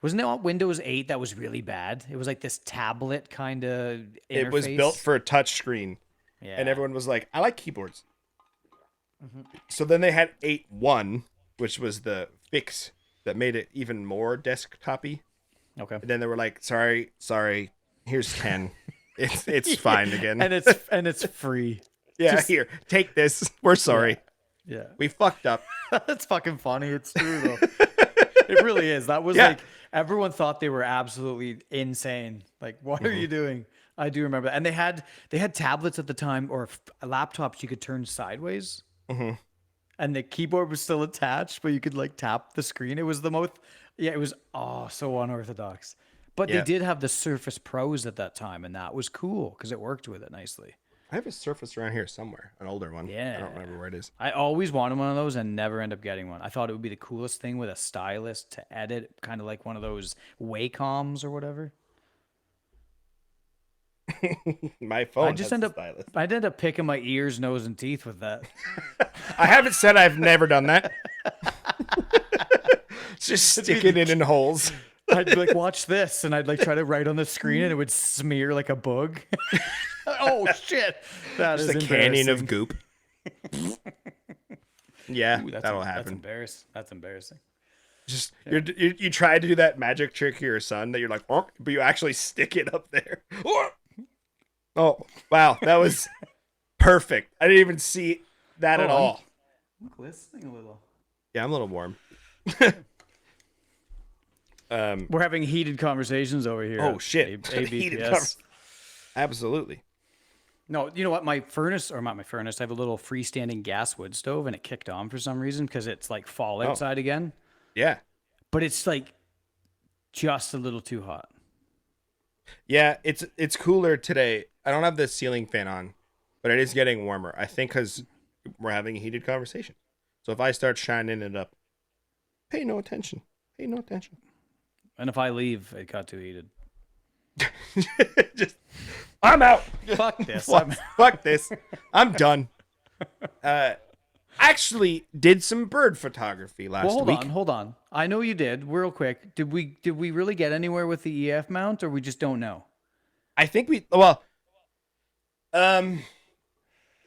Wasn't it on Windows 8 that was really bad? It was like this tablet kind of interface. It was built for a touch screen, yeah. and everyone was like, "I like keyboards." So then they had 8.1, which was the fix that made it even more desktop-y. Okay. And then they were like, "Sorry, here's 10. It's fine again." and it's free. Yeah, here, take this. We're sorry. Yeah. We fucked up. That's fucking funny. It's true though. It really is. That was like everyone thought they were absolutely insane. Like, what are you doing? I do remember that. And they had tablets at the time or laptops you could turn sideways. And the keyboard was still attached, but you could like tap the screen. It was the most it was so unorthodox. But they did have the Surface Pros at that time, and that was cool because it worked with it nicely. I have a Surface around here somewhere, an older one. Yeah. I don't remember where it is. I always wanted one of those and never end up getting one. I thought it would be the coolest thing with a stylus to edit, kind of like one of those Wacoms or whatever. My phone I just has end a up stylus. I'd end up picking my ears, nose, and teeth with that. I haven't said I've never done that. Just stick it in holes. I'd be like, watch this, and I'd like try to write on the screen, and it would smear like a bug. Oh shit! That Just is a canyon of embarrassing. goop. Yeah, Ooh, that'll That's happen. embarrassing. That's embarrassing. Just you try to do that magic trick to your son that you're like, "Oh," but you actually stick it up there. Oh, wow, that was perfect. I didn't even see that at all. I'm glistening a little. Yeah, I'm a little warm. We're having heated conversations over here. Oh shit! Heated cover- Absolutely. No, you know what? My furnace, or not my furnace, I have a little freestanding gas wood stove, and it kicked on for some reason because it's like fall outside again. Yeah. But it's like just a little too hot. Yeah, it's cooler today. I don't have the ceiling fan on, but it is getting warmer. I think because we're having a heated conversation. So if I start shining it up, pay no attention. Pay no attention. And if I leave, it got too heated. Just, I'm out. Fuck this. Fuck this. I'm done. Actually did some bird photography last week. Hold on. I know you did. Real quick, did we really get anywhere with the EF mount, or we just don't know? I think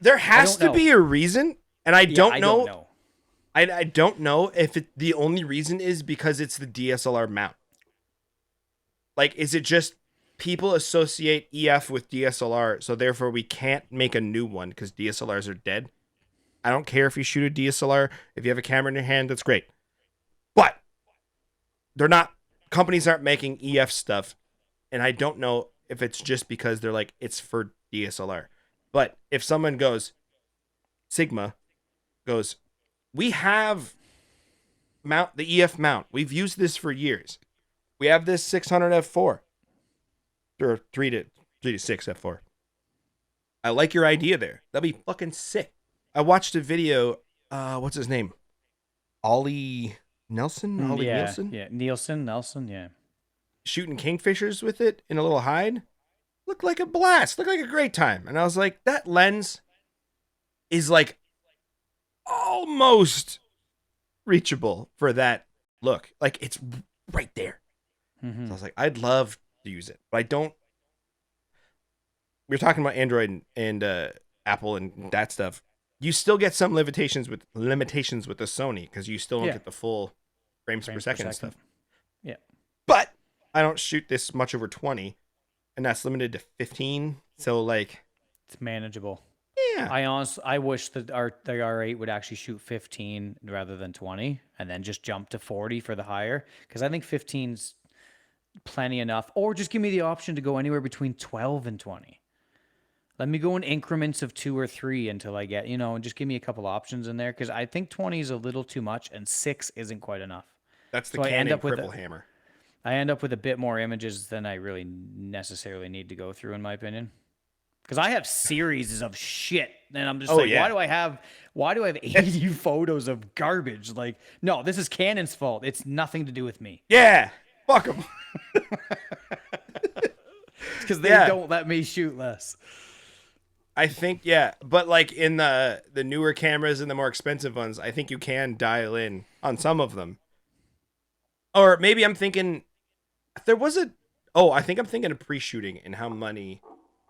there has to be a reason, and I don't know. I don't know if the only reason is because it's the DSLR mount. Like, is it just people associate EF with DSLR, so therefore we can't make a new one because DSLRs are dead? I don't care if you shoot a DSLR. If you have a camera in your hand, that's great. But companies aren't making EF stuff, and I don't know if it's just because they're like, it's for DSLR. But if someone goes, Sigma goes, we have the EF mount. We've used this for years. We have this 600 f4 or 3 to 6 f4. I like your idea there. That'd be fucking sick. I watched a video. What's his name? Ollie Nelson. Yeah, Nelson. Yeah. Shooting kingfishers with it in a little hide. Looked like a blast. Looked like a great time. And I was like, that lens is like almost reachable for that look. Like, it's right there. Mm-hmm. So I was like, I'd love to use it, but I don't. We were talking about Android and Apple and that stuff. You still get some limitations with the Sony because you still don't get the full frames per second and stuff. Yeah. But I don't shoot this much over 20, and that's limited to 15. So like, it's manageable. Yeah. I wish that the R8 would actually shoot 15 rather than 20, and then just jump to 40 for the higher, because I think 15's plenty enough. Or just give me the option to go anywhere between 12 and 20. Let me go in increments of 2 or 3 until I get, and just give me a couple options in there, because I think 20 is a little too much and 6 isn't quite enough. That's the So I end Canon up with cripple hammer. I end up with a bit more images than I really necessarily need to go through, in my opinion. Because I have series of shit, and I'm just yeah. why do I have 80 photos of garbage? Like, no, this is Canon's fault. It's nothing to do with me. Yeah, fuck them. Because they don't let me shoot less. I think, yeah, but like in the newer cameras and the more expensive ones, I think you can dial in on some of them. Or maybe I'm thinking I think I'm thinking of pre-shooting and how many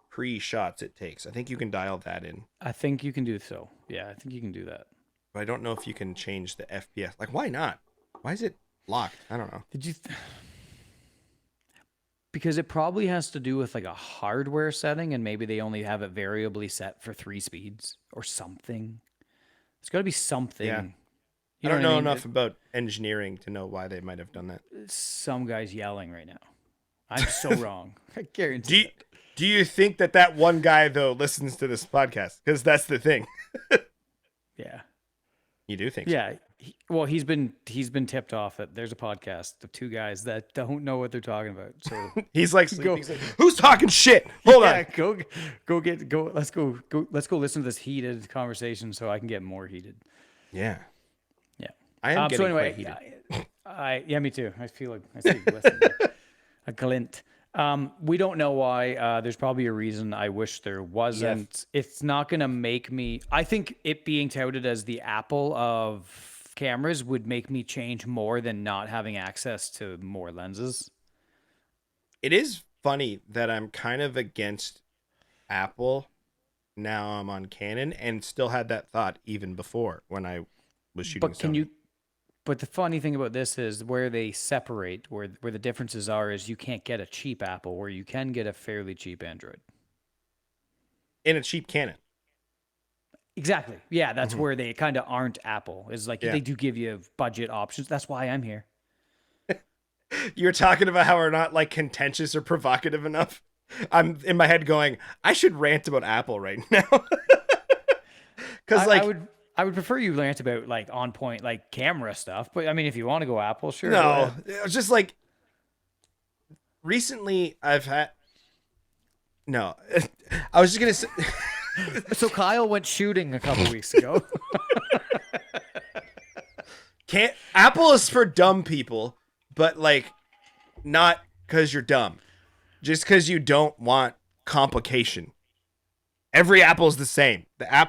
pre-shots it takes. I think you can dial that in. I think you can do so. Yeah, I think you can do that. But I don't know if you can change the FPS. Like, why not? Why is it locked? I don't know. Because it probably has to do with like a hardware setting, and maybe they only have it variably set for 3 speeds or something. It's got to be something. Yeah. You I don't know what I mean? enough about engineering to know why they might have done that. Some guy's yelling right now. I'm so wrong. I guarantee it. Do you think that one guy, though, listens to this podcast? Because that's the thing. Yeah. You do think Yeah. He's been tipped off that there's a podcast of 2 guys that don't know what they're talking about. So He's like, who's talking shit? Hold on. Let's go listen to this heated conversation so I can get more heated. Yeah. Yeah. I am getting so anyway, quite heated. yeah, me too. I feel like I see a glint. We don't know why. There's probably a reason. I wish there wasn't. Yes. It's not going to make me. I think it being touted as the Apple of cameras would make me change more than not having access to more lenses. It is funny that I'm kind of against Apple. Now I'm on Canon and still had that thought even before when I was shooting. But But the funny thing about this is where they separate, where the differences are, is you can't get a cheap Apple, where you can get a fairly cheap Android. In a cheap Canon. Exactly. Yeah, that's where they kind of aren't Apple. Is like Yeah. they do give you budget options. That's why I'm here. You're talking about how we're not like contentious or provocative enough. I'm in my head going, I should rant about Apple right now. Because I would prefer you rant about like on point like camera stuff, but I mean if you want to go Apple, sure. no, it was just like recently I've had no. I was just gonna say. So Kyle went shooting a couple weeks ago. Apple is for dumb people, but like not because you're dumb, just because you don't want complication. Every Apple's the same. The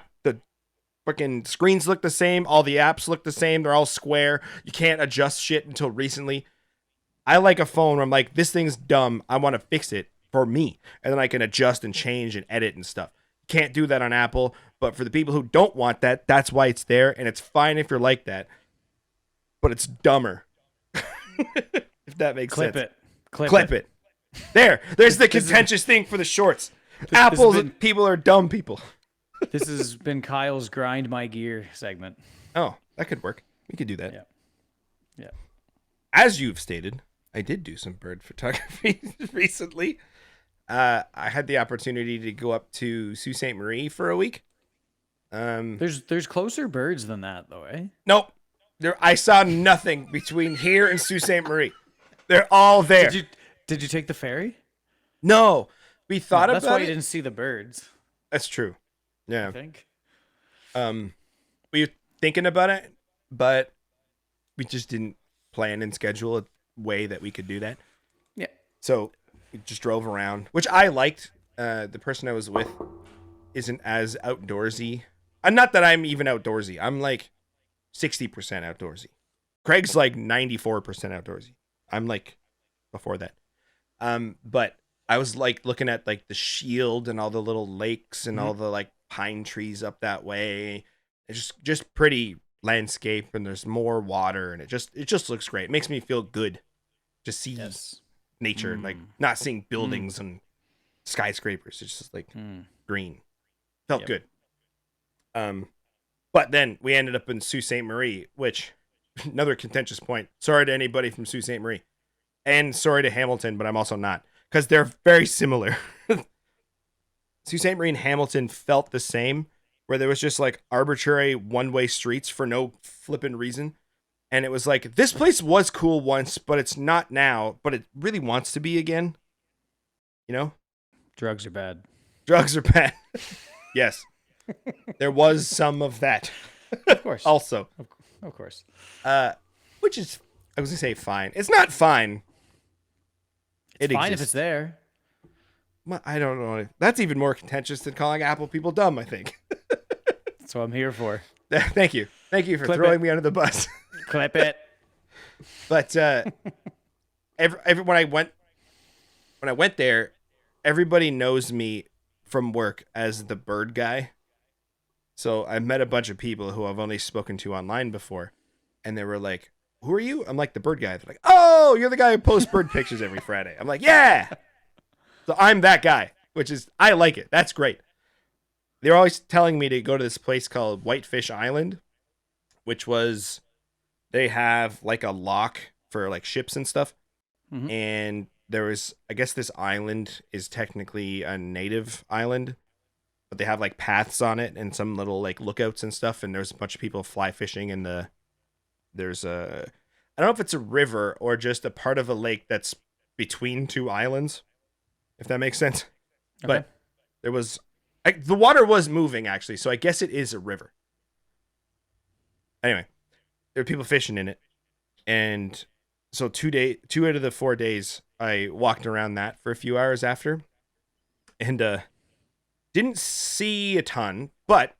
fucking screens look the same. All the apps look the same. They're all square. You can't adjust shit until recently. I like a phone where I'm like, this thing's dumb. I want to fix it for me, and then I can adjust and change and edit and stuff. Can't do that on Apple, but for the people who don't want that, that's why it's there, and it's fine if you're like that, but it's dumber. If that makes sense. Clip it. There's the contentious thing for the shorts. Apple's people are dumb people. This has been Kyle's grind my gear segment. Oh, that could work. We could do that. Yeah. As you've stated, I did do some bird photography recently. I had the opportunity to go up to Sault Ste. Marie for a week. There's closer birds than that though, eh? Nope. I saw nothing between here and Sault Ste. Marie. They're all there. Did you take the ferry? No. We thought about it. That's why you didn't see the birds. That's true. Yeah. I think. We were thinking about it, but we just didn't plan and schedule a way that we could do that. Yeah. So we just drove around, which I liked. The person I was with isn't as outdoorsy. Not that I'm even outdoorsy. I'm like 60% outdoorsy. Craig's like 94% outdoorsy. I'm like before that. But I was like looking at like the Shield and all the little lakes and all the like pine trees up that way. It's just pretty landscape, and there's more water, and it just looks great. It makes me feel good to see nature, like not seeing buildings and skyscrapers. It's just like green. Felt good. But then we ended up in Sault Ste. Marie, which another contentious point. Sorry to anybody from Sault Ste. Marie, and sorry to Hamilton, but I'm also not, because they're very similar. Sault Ste. Marie and Hamilton felt the same, where there was just like arbitrary one-way streets for no flippin' reason. And it was like, this place was cool once, but it's not now, but it really wants to be again. You know? Drugs are bad. Drugs are bad. Yes. There was some of that. Of course. Also. Of course. Which is, I was going to say fine. It's not fine. It's fine if it's there. Well, I don't know. That's even more contentious than calling Apple people dumb, I think. That's what I'm here for. Thank you. Thank you for Clip throwing it. me under the bus. Clip it. But when I went there, everybody knows me from work as the bird guy. So I met a bunch of people who I've only spoken to online before, and they were like, "Who are you?" I'm like, "The bird guy." They're like, "Oh, you're the guy who posts bird pictures every Friday." I'm like, "Yeah." So I'm that guy, which is, I like it. That's great. They're always telling me to go to this place called Whitefish Island, which was, they have like a lock for like ships and stuff. Mhm. And there was, I guess this island is technically a native island, but they have like paths on it and some little like lookouts and stuff. And there's a bunch of people fly fishing in there's a, I don't know if it's a river or just a part of a lake that's between two islands, if that makes sense. Okay. But there was, the water was moving actually, so I guess it is a river. Anyway, there were people fishing in it, and so 2 out of the 4 days I walked around that for a few hours after, and didn't see a ton, but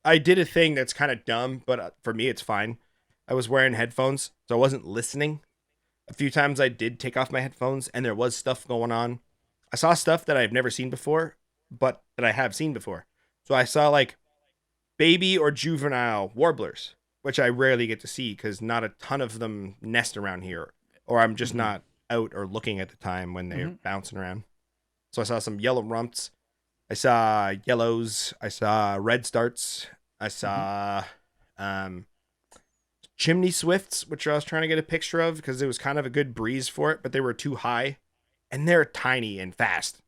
I did a thing that's kind of dumb, but for me it's fine. I was wearing headphones, so I wasn't listening. A few times I did take off my headphones, and there was stuff going on. I saw stuff that I've never seen before, but that I have seen before. So I saw like baby or juvenile warblers, which I rarely get to see because not a ton of them nest around here, or I'm just not out or looking at the time when they're bouncing around. So I saw some yellow rumps. I saw yellows. I saw red starts. I saw chimney swifts, which I was trying to get a picture of because it was kind of a good breeze for it, but they were too high, and they're tiny and fast.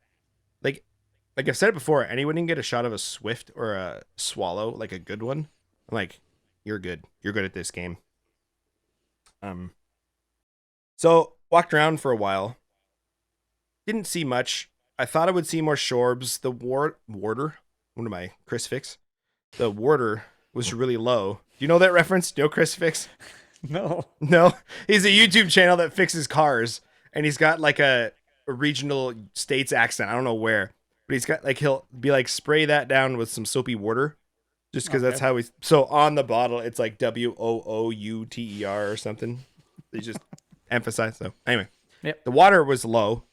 Like I've said it before, anyone can get a shot of a swift or a swallow, like a good one. I'm like, you're good. You're good at this game. So walked around for a while. Didn't see much. I thought I would see more shorbs. The warder, one of my Chris Fix, the warder was really low. Do you know that reference? Do you know Chris Fix? No. No, he's a YouTube channel that fixes cars, and he's got like a regional states accent. I don't know where, but he's got like, he'll be like, spray that down with some soapy water, just because that's how so on the bottle it's like WOOUTER or something. They just emphasize. So anyway, the water was low,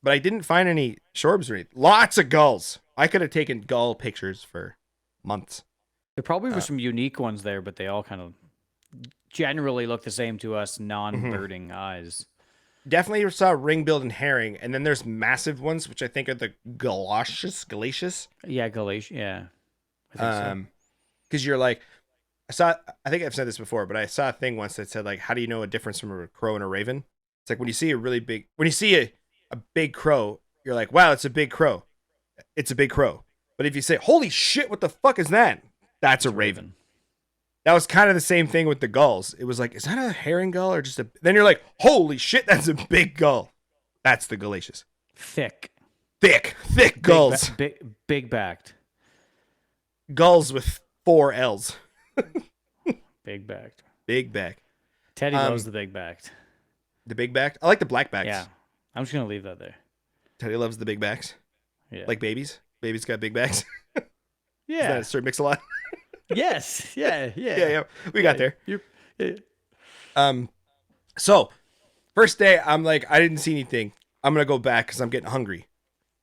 but I didn't find any shorbs or anything. Lots of gulls. I could have taken gull pictures for months. There probably were some unique ones there, but they all kind of generally look the same to us non-birding eyes. Definitely saw ring-billed and herring, and then there's massive ones, which I think are the galoshes. Yeah, Galatia. Yeah. I think Because you're like, I think I've said this before, but I saw a thing once that said like, how do you know a difference from a crow and a raven? It's like when you see a big crow, you're like, wow, it's a big crow. It's a big crow. But if you say, holy shit, what the fuck is that? That's a raven. That was kind of the same thing with the gulls. It was like, is that a herring gull or just a... Then you're like, holy shit, that's a big gull. That's the galicious. Thick Gulls. Big backed. Gulls with 4 L's. Big backed. Big back. Teddy loves the big backed. The big back? I like the black backs. Yeah. I'm just going to leave that there. Teddy loves the big backs. Yeah. Like babies. Babies got big backs. Yeah. Is that a Sir Mix-a-Lot? Yes. Yeah. Yeah. We got there. Yeah. So first day, I'm like, I didn't see anything. I'm going to go back because I'm getting hungry.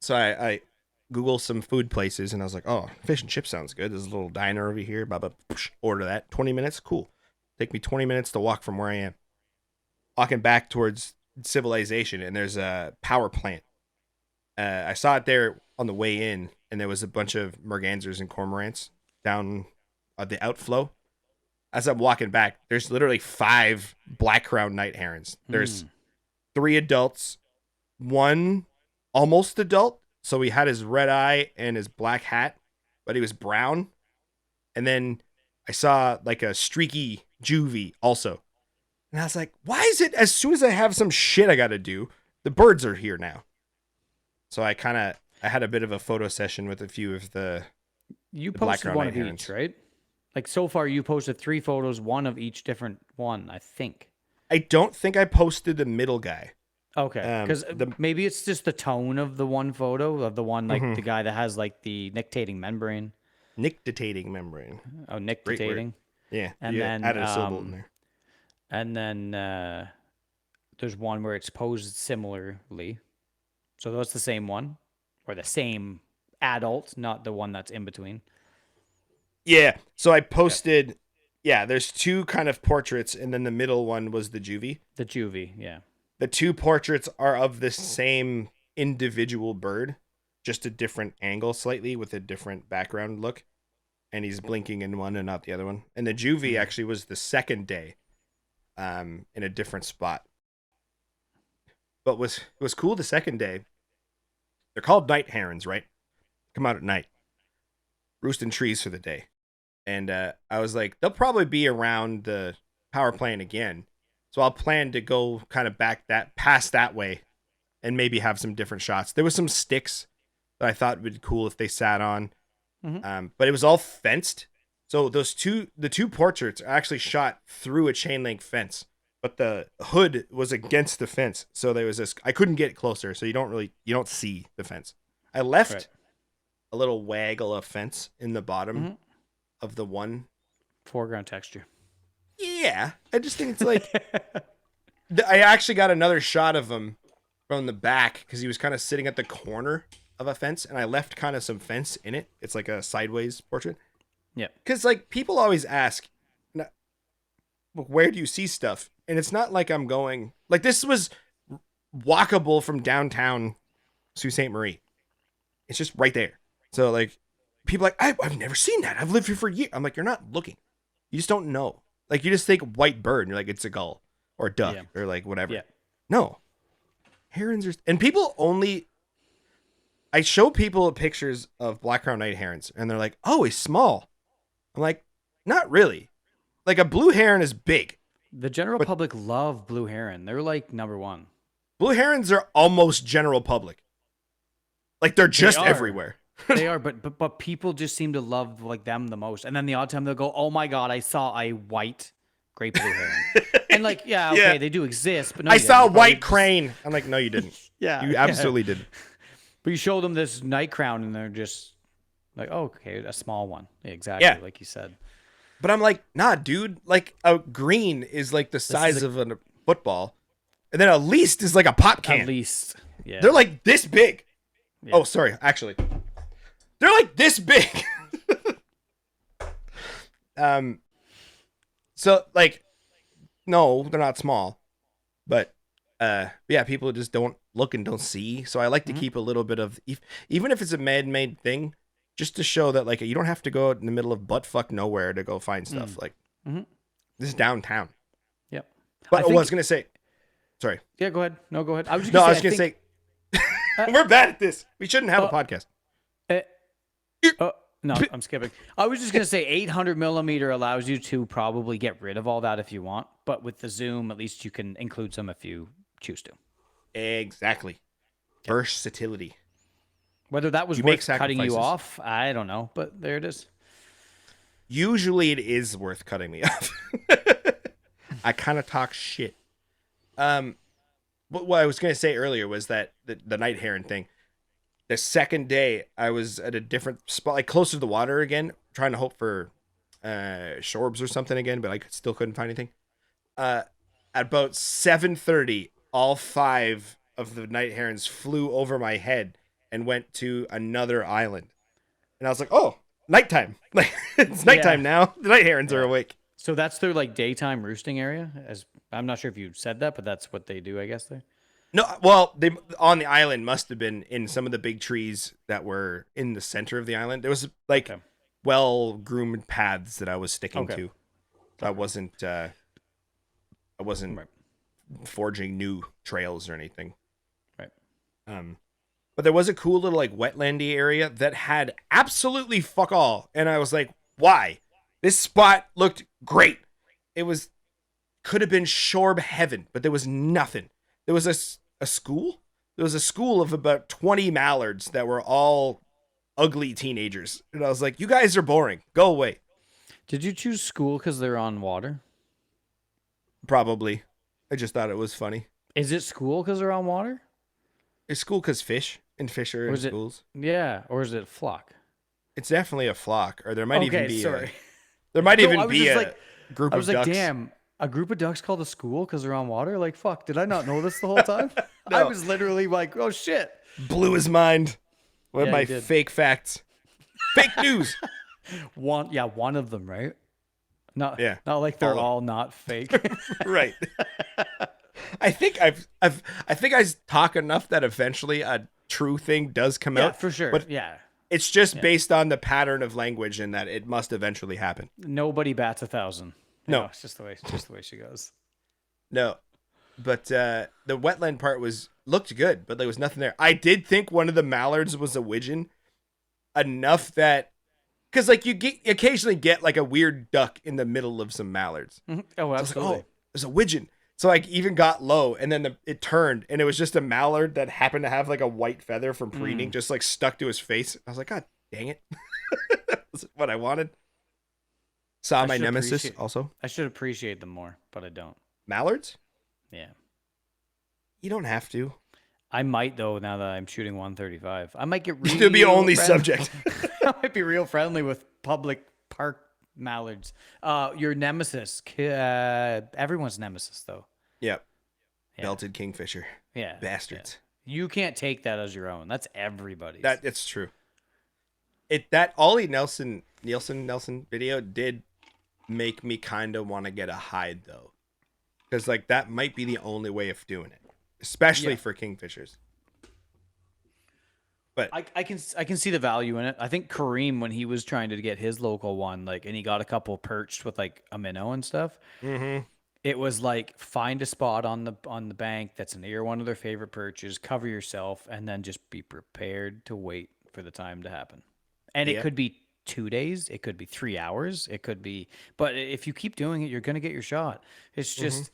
So I Google some food places, and I was like, oh, fish and chips sounds good. There's a little diner over here. Blah, blah, order that. 20 minutes. Cool. Take me 20 minutes to walk from where I am. Walking back towards civilization, and there's a power plant. I saw it there on the way in, and there was a bunch of mergansers and cormorants down the outflow. As I'm walking back, there's literally 5 black-crowned night herons. There's 3 adults, 1 almost adult. So he had his red eye and his black hat, but he was brown. And then I saw like a streaky juvie also. And I was like, why is it as soon as I have some shit I got to do, the birds are here now? So I had a bit of a photo session with a few of the posted one of each, right? Like so far you posted 3 photos, one of each different one, I think. I don't think I posted the middle guy. Okay, because maybe it's just the tone of the one photo of the one, like the guy that has like the nictating membrane. Nictitating membrane. Oh, nictitating. Yeah, and then add a syllable in there. And then there's one where it's posed similarly. So that's the same one, or the same adult, not the one that's in between. Yeah. So I posted. Yeah, there's 2 kind of portraits, and then the middle one was the juvie. The juvie, yeah. The 2 portraits are of the same individual bird, just a different angle slightly with a different background look. And he's blinking in one and not the other one. And the juvie actually was the second day, in a different spot. But was cool the second day. They're called night herons, right? Come out at night, roost in trees for the day. And I was like, they'll probably be around the power plant again. So I'll plan to go kind of past that way and maybe have some different shots. There was some sticks that I thought would be cool if they sat on. But it was all fenced. So the 2 portraits are actually shot through a chain link fence, but the hood was against the fence. So there was this, I couldn't get closer. So you don't see the fence. I left a little waggle of fence in the bottom of the one. Foreground texture. Yeah. I just think it's like, I actually got another shot of him from the back because he was kind of sitting at the corner of a fence, and I left kind of some fence in it. It's like a sideways portrait. Yeah. Because like people always ask, where do you see stuff? And it's not like I'm going, like this was walkable from downtown Sault Ste. Marie. It's just right there. So like people are like, I've never seen that. I've lived here for years. I'm like, you're not looking. You just don't know. Like you just think white bird and you're like, it's a gull or a duck or like whatever. Yeah. No. Herons are, and people only, I show people pictures of black crowned night herons and they're like, oh, he's small. I'm like, not really. Like a blue heron is big. The general public love blue heron. They're like number 1. Blue herons are almost general public. Like they're just everywhere. They are, but people just seem to love like them the most. And then the odd time they'll go, oh my God, I saw a white great blue heron. And like, okay, they do exist, but no, I saw a white crane. I'm like, no, you didn't. You absolutely didn't. But you show them this night crown and they're just like, oh, okay, a small one. Yeah, exactly, like you said. But I'm like, nah, dude. Like a green is like the size of a football. And then a least is like a pop can. At least. Yeah. They're like this big. Yeah. Oh, sorry. Actually, they're like this big. So like, no, they're not small, but yeah, people just don't look and don't see. So I like to keep a little bit of, even if it's a man-made thing, just to show that like you don't have to go out in the middle of buttfuck nowhere to go find stuff. Like this is downtown. Yep. But I was gonna say, sorry. Yeah, go ahead. No, go ahead. I was gonna say, we're bad at this. We shouldn't have a podcast. No, I'm skipping. I was just going to say 800 millimeter allows you to probably get rid of all that if you want. But with the zoom, at least you can include some if you choose to. Exactly. Versatility. Whether that was worth cutting you off, I don't know. But there it is. Usually it is worth cutting me off. I kind of talk shit. But what I was going to say earlier was that the night heron thing. The second day, I was at a different spot, like closer to the water again, trying to hope for shorbs or something again, but I still couldn't find anything. At about 7:30, all 5 of the night herons flew over my head and went to another island. And I was like, oh, nighttime. Like it's nighttime now. The night herons are awake. So that's their like daytime roosting area? As I'm not sure if you said that, but that's what they do, I guess, there. No, well, they on the island must have been in some of the big trees that were in the center of the island. There was like well-groomed paths that I was sticking to. So I wasn't forging new trails or anything. Right. But there was a cool little like wetlandy area that had absolutely fuck all, and I was like, why? This spot looked great. it was could have been shorb heaven, but there was nothing. There was a school. There was a school of about 20 mallards that were all ugly teenagers, and I was like, "You guys are boring. Go away." Did you choose school because they're on water? Probably. I just thought it was funny. Is it school because they're on water? It's school because fish and fish are in is it- schools. Yeah, or is it flock? It's definitely a flock, or there might even be. sorry. There might No, even I was be just a like- group I of was like, ducks. damn, a group of ducks called a school because they're on water? Like, fuck, did I not know this the whole time? I No. was literally like, oh shit. Blew his mind. One of Yeah, my he did. fake facts. Fake news. One of them, right? Not like they're All of all not fake. Right. I think I think I talk enough that eventually a true thing does come Yeah, out. for sure. But Yeah. it's just based on the pattern of language and that it must eventually happen. Nobody bats 1,000. No. It's just the way she goes. No. But the wetland part looked good, but there was nothing there. I did think one of the mallards was a widgeon enough that because like you occasionally get like a weird duck in the middle of some mallards. Oh, So I was like, absolutely. oh, there's a widgeon. So I even got low, and then it turned, and it was just a mallard that happened to have like a white feather from preening, just like stuck to his face. I was like, God dang it! That's what I wanted. Saw I my should nemesis appreciate- also. I should appreciate them more, but I don't. Mallards? Yeah. You don't have to. I might though now that I'm shooting 135. I might get real To be only friendly- subject. I might be real friendly with public park mallards. Your nemesis. Everyone's nemesis though. Yep. Yeah. Belted kingfisher. Yeah. Bastards. Yeah. You can't take that as your own. That's everybody's. It's true. That Ollie Nielsen video did make me kind of want to get a hide though, because like that might be the only way of doing it, especially for kingfishers. But I can see the value in it. I think Kareem, when he was trying to get his local one, like, and he got a couple perched with like a minnow and stuff. It was like find a spot on the bank that's near one of their favorite perches, cover yourself, and then just be prepared to wait for the time to happen. And it could be 2 days, it could be 3 hours, it could be. But if you keep doing it, you're gonna get your shot. It's just.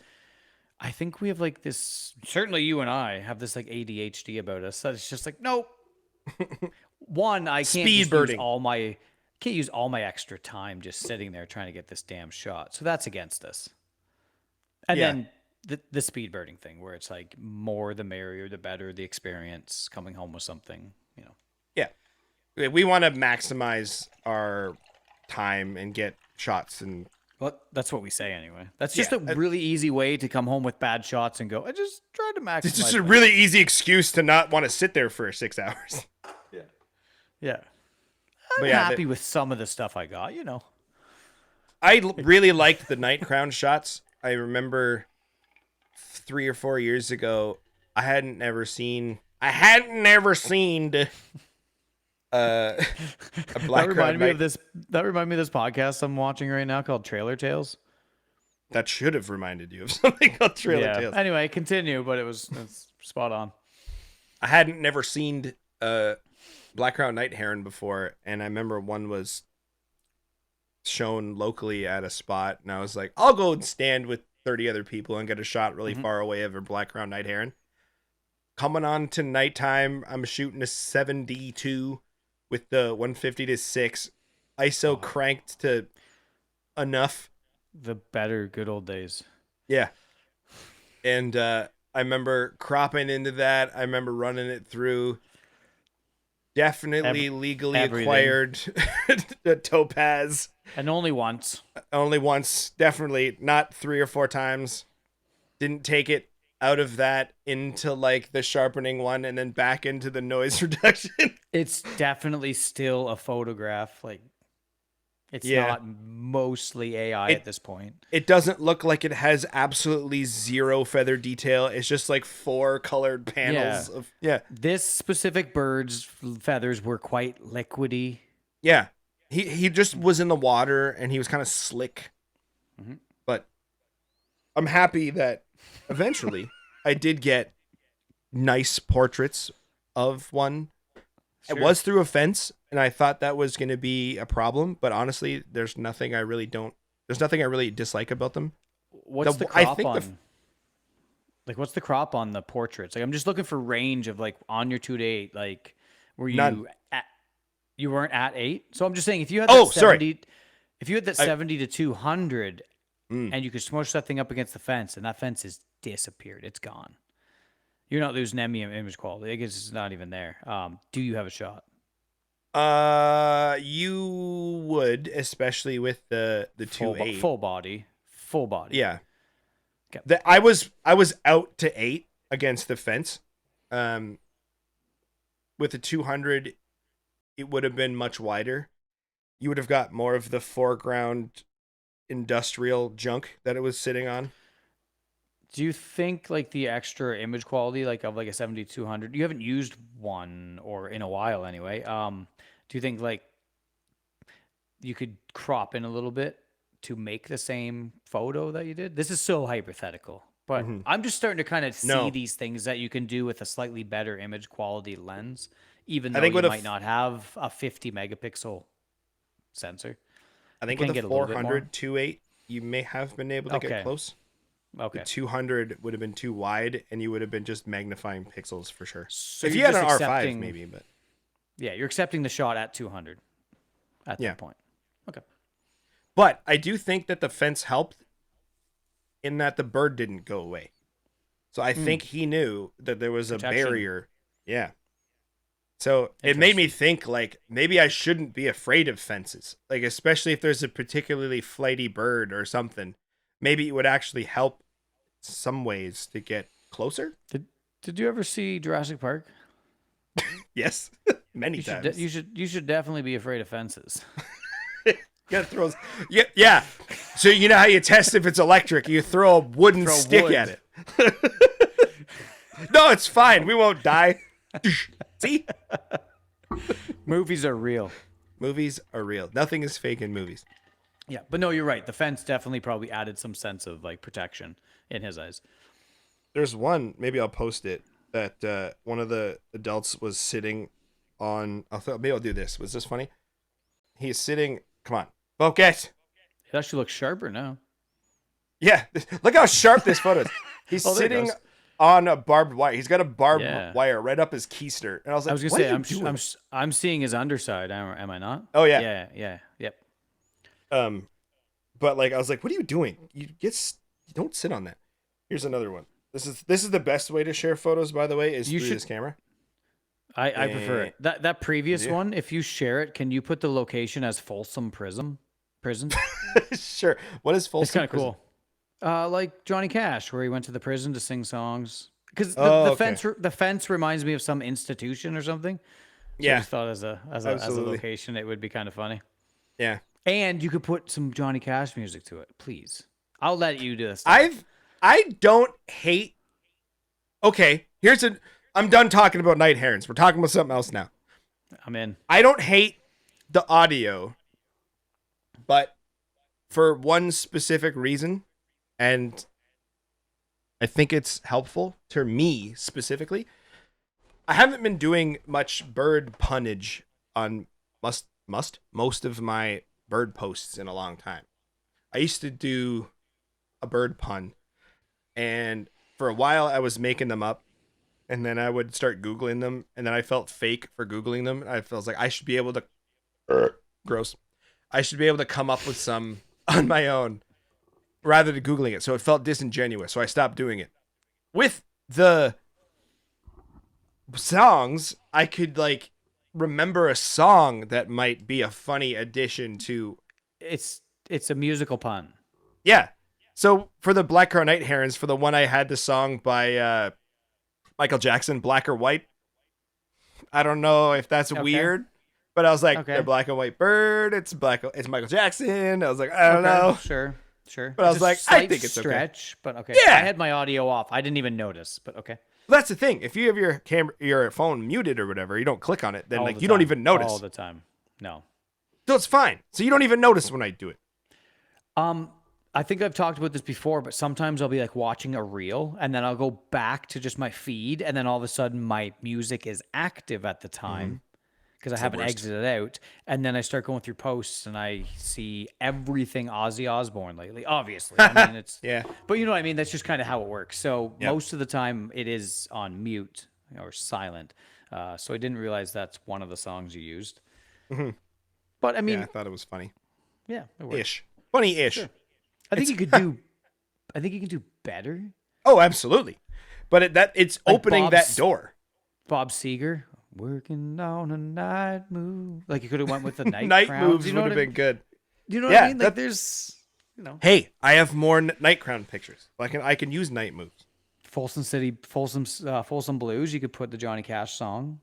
I think we have like this. Certainly, you and I have this like ADHD about us. That it's just like nope. One, I can't Speed just birding. can't use all my extra time just sitting there trying to get this damn shot. So that's against us. And Yeah. then the speed birding thing, where it's like more the merrier, the better the experience. Coming home with something, yeah, we want to maximize our time and get shots and Well, that's what we say anyway. That's just Yeah, a really easy way to come home with bad shots and go. I just tried to maximize. it's just a my-" really easy excuse to not want to sit there for 6 hours. Yeah. I'm But yeah, happy with some of the stuff I got. I really liked the night crown shots. I remember 3 or 4 years ago, I hadn't never seen a black That crown reminded me night. of this. That reminded me of this podcast I'm watching right now called Trailer Tales. That should have reminded you of something called Trailer Tales. Anyway, continue, but it's spot on. I hadn't never seen black crown night heron before, and I remember one was shown locally at a spot, and I was like, I'll go and stand with 30 other people and get a shot really far away of a black crown night heron. Coming on to nighttime, I'm shooting a 7D2 with the 150-6 ISO cranked to enough. The better good old days. Yeah. And I remember cropping into that. I remember running it through. Definitely legally everything. acquired the topaz. And only once. Only once. Definitely not 3 or 4 times. Didn't take it out of that into like the sharpening one and then back into the noise reduction. It's definitely still a photograph. Like, it's not mostly AI at this point. It doesn't look like it has absolutely zero feather detail. It's just like 4 colored panels of This specific bird's feathers were quite liquidy. Yeah. He just was in the water and he was kind of slick. But I'm happy that eventually I did get nice portraits of one. It was through a fence, and I thought that was going to be a problem. But honestly, there's nothing I really don't There's nothing I really dislike about them. What's the I crop think on? Like, what's the crop on the portraits? Like, I'm just looking for range of like on your 2 to 8. Like, were None. you weren't at 8? So I'm just saying, if you had Oh, that sorry. 70, if you had that 70 to 200, and you could smush that thing up against the fence, and that fence is disappeared, it's gone. You're not losing any image quality. I guess it's not even there. Do you have a shot? You would, especially with the Full, 2.8. full body. Yeah. Okay. I was out to 8 against the fence. With the 200, it would have been much wider. You would have got more of the foreground industrial junk that it was sitting on. Do you think like the extra image quality, like of like a 7200, you haven't used one or in a while anyway. Do you think like you could crop in a little bit to make the same photo that you did? This is so hypothetical, but I'm just starting to kind of see these things that you can do with a slightly better image quality lens, even though you might not have a 50 megapixel sensor. I think with the 400 2.8, you may have been able to get close. Okay. The 200 would have been too wide, and you would have been just magnifying pixels for sure. So if you had an R5, maybe, but yeah, you're accepting the shot at 200 at that point. Okay. But I do think that the fence helped in that the bird didn't go away. So I think he knew that there was a barrier. Yeah. So it made me think like maybe I shouldn't be afraid of fences. Like especially if there's a particularly flighty bird or something. Maybe it would actually help some ways to get closer. Did you ever see Jurassic Park? Yes. Many times. You should definitely be afraid of fences. Gotta throw. Yeah. So you know how you test if it's electric? You throw a wooden stick at it. No, it's fine. We won't die. See? Movies are real. Movies are real. Nothing is fake in movies. Yeah, but no, you're right. The fence definitely probably added some sense of like protection in his eyes. There's one, maybe I'll post it, that one of the adults was sitting on. Maybe I'll do this. Was this funny? He's sitting. Come on, focus. It actually looks sharper now. Yeah, look how sharp this photo is. He's sitting on a barbed wire. He's got a barbed wire right up his keister, and I was like, "What are you doing? I'm seeing his underside. Am I not? Oh yeah, yep. But like I was like, what are you doing? You don't sit on that. Here's another one. This is the best way to share photos, by the way, is through this camera. I prefer it. That previous one, if you share it, can you put the location as Folsom Prison? Sure. What is Folsom? It's kind of cool. Like Johnny Cash, where he went to the prison to sing songs. Because the fence reminds me of some institution or something. So I just thought as a location, it would be kind of funny. Yeah. And you could put some Johnny Cash music to it, please. I'll let you do this. I don't hate. Okay, I'm done talking about night herons. We're talking about something else now. I'm in. I don't hate the audio, but for one specific reason, and I think it's helpful to me specifically. I haven't been doing much bird punnage on most of my bird posts in a long time. I used to do a bird pun, and for a while I was making them up, and then I would start Googling them, and then I felt fake for Googling them. I felt like I should be able to gross. I should be able to come up with some on my own rather than Googling it. So it felt disingenuous. So I stopped doing it. With the songs, I could like remember a song that might be a funny addition to. It's a musical pun. Yeah. So for the Black Car Night Herons, for the one I had the song by Michael Jackson, Black or White. I don't know if that's weird, but I was like, they're black and white bird. It's Michael Jackson. I was like, I don't know. Sure. But I was like, I think it's stretch, but okay. Yeah. I had my audio off. I didn't even notice, but okay. Well, that's the thing. If you have your phone muted or whatever, you don't click on it, then like you don't even notice. All the time. No. So it's fine. So you don't even notice when I do it. I think I've talked about this before, but sometimes I'll be like watching a reel and then I'll go back to just my feed and then all of a sudden my music is active at the time because I the haven't worst. exited out. And then I start going through posts and I see everything Ozzy Osbourne lately. Obviously, I mean it's Yeah. but you know what I mean. That's just kind of how it works. So Yep. most of the time it is on mute or silent. So I didn't realize that's one of the songs you used. Mhm. But I Yeah, I mean, thought it was funny. yeah, it works. Ish. Funny-ish. Sure. I think you could do. I think you can do better. Oh, absolutely. But it's Like opening that door. Bob Seger, working on a night move. Like you could have went with the night Night crowns. moves You know would what have I been good. Do you know Yeah, what I mean? Like that- there's, you know, Hey, I have more night crown pictures. I can use night moves. Folsom City, Folsom Blues. You could put the Johnny Cash song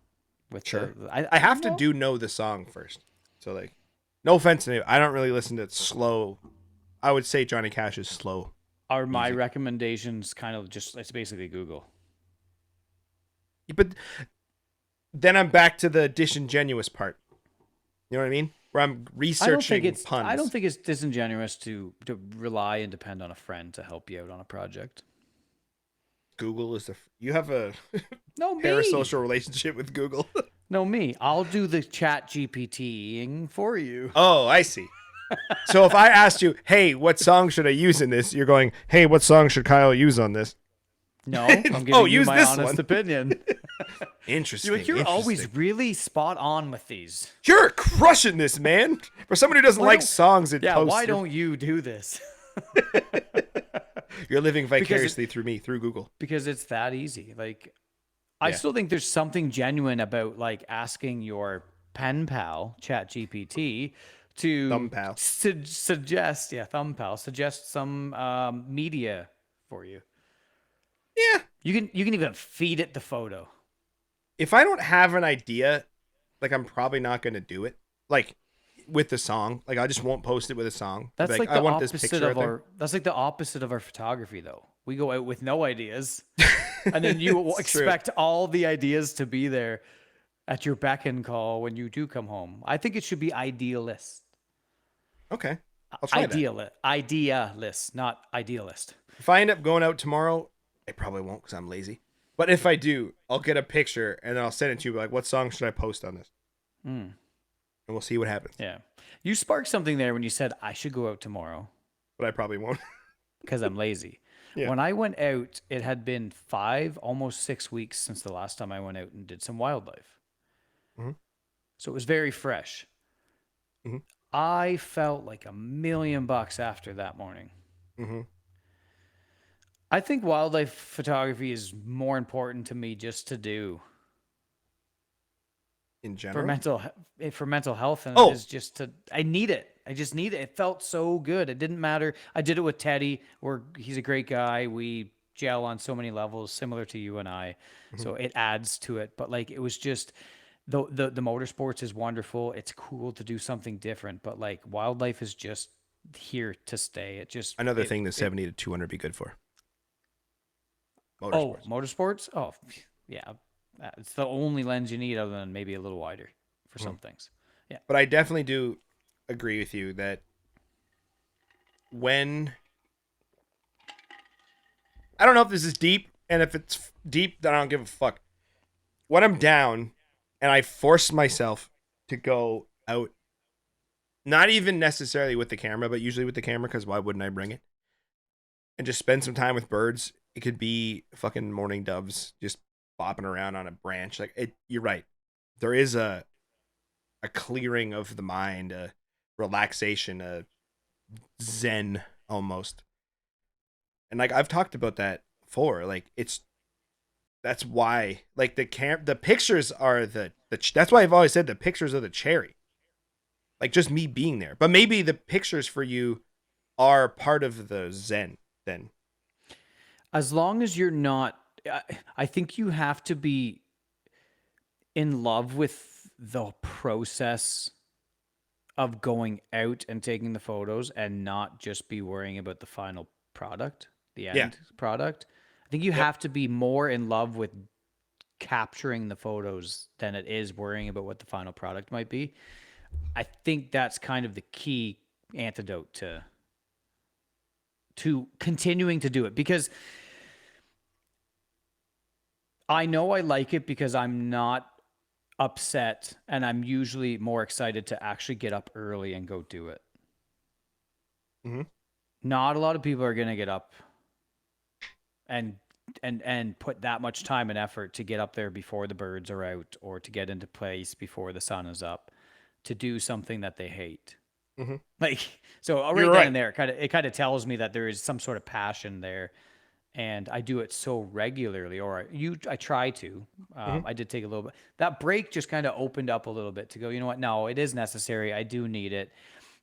with Sure. the, I have to know the song first. So like, no offense to me, I don't really listen to slow. I would say Johnny Cash is slow. Are my recommendations kind of just? It's basically Google. But then I'm back to the disingenuous part. You know what I mean? Where I'm researching puns. I don't think it's disingenuous to rely and depend on a friend to help you out on a project. Google is you have a No, me. parasocial relationship with Google. No, me. I'll do the chat GPTing for you. Oh, I see. So if I asked you, hey, what song should I use in this? You're going, hey, what song should Kyle use on this? No, I'm giving you use my this honest one. opinion. Interesting. You're always really spot on with these. You're crushing this, man. For somebody who doesn't like songs and Yeah, posts, why don't you do this? you're living vicariously through me, through Google. Because it's that easy. Like, I still think there's something genuine about like asking your pen pal, Chat GPT, to Thumb pal. suggest, thumb pal, suggest some media for you. Yeah. You can even feed it the photo. If I don't have an idea, like I'm probably not going to do it. Like with the song, like I just won't post it with a song. That's like like I the want this opposite picture of out there. our. That's like the opposite of our photography, though. We go out with no ideas, and then you It's true. expect all the ideas to be there at your beck and call when you do come home. I think it should be idealist. Okay. I'll try that. Idealist, not idealist. If I end up going out tomorrow, I probably won't because I'm lazy. But if I do, I'll get a picture and then I'll send it to you. Like, what song should I post on this? And we'll see what happens. Yeah, you sparked something there when you said I should go out tomorrow But I probably won't. because I'm lazy. Yeah. When I went out, it had been 5, almost 6 weeks since the last time I went out and did some wildlife. Mhm. So it was very fresh. Mhm. I felt like $1,000,000 after that morning. Mm-hmm. I think wildlife photography is more important to me just to do In general? for mental health, and Oh. it is just to. I need it. I just need it. It felt so good. It didn't matter. I did it with Teddy. He's a great guy. We gel on so many levels, similar to you and I. So it adds to it. But like it was just the motorsports is wonderful. It's cool to do something different. But like wildlife is just here to stay. It just Another thing the 70 to 200 be good for. Oh, Motorsports. motorsports? Oh, yeah. It's the only lens you need other than maybe a little wider for some things. Yeah. But I definitely do agree with you that when I don't know if this is deep, and if it's deep, then I don't give a fuck. When I'm down and I force myself to go out, not even necessarily with the camera, but usually with the camera, because why wouldn't I bring it? And just spend some time with birds. It could be fucking mourning doves just bopping around on a branch. Like it, you're right. There is a clearing of the mind, a relaxation, a zen almost. And like I've talked about that before. Like that's why like the pictures are the that's why I've always said the pictures are the cherry. Like just me being there. But maybe the pictures for you are part of the zen then. As long as you're not, I think you have to be in love with the process of going out and taking the photos and not just be worrying about the final product, the end product. I think you have to be more in love with capturing the photos than it is worrying about what the final product might be. I think that's kind of the key antidote to continuing to do it, because I know I like it because I'm not upset, and I'm usually more excited to actually get up early and go do it. Mm-hmm. Not a lot of people are going to get up and put that much time and effort to get up there before the birds are out, or to get into place before the sun is up, to do something that they hate. Mm-hmm. Like, so right You're then right. and there, it kind of tells me that there is some sort of passion there, and I do it so regularly, or I try to. I did take a little bit. That break just kind of opened up a little bit to go, you know what? No, it is necessary. I do need it.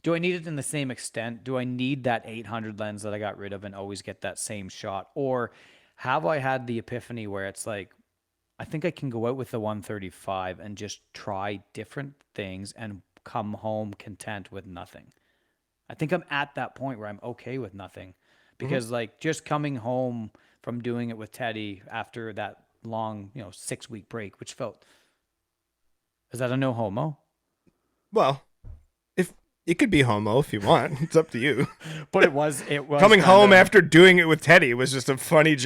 Do I need it in the same extent? Do I need that 800 lens that I got rid of and always get that same shot? Or have I had the epiphany where it's like, I think I can go out with the 135 and just try different things and come home content with nothing. I think I'm at that point where I'm okay with nothing, because like just coming home from doing it with Teddy after that long, 6-week break, which felt, is that a no homo? Well, if it could be homo if you want, it's up to you. But it was Coming home after doing it with Teddy was just a funny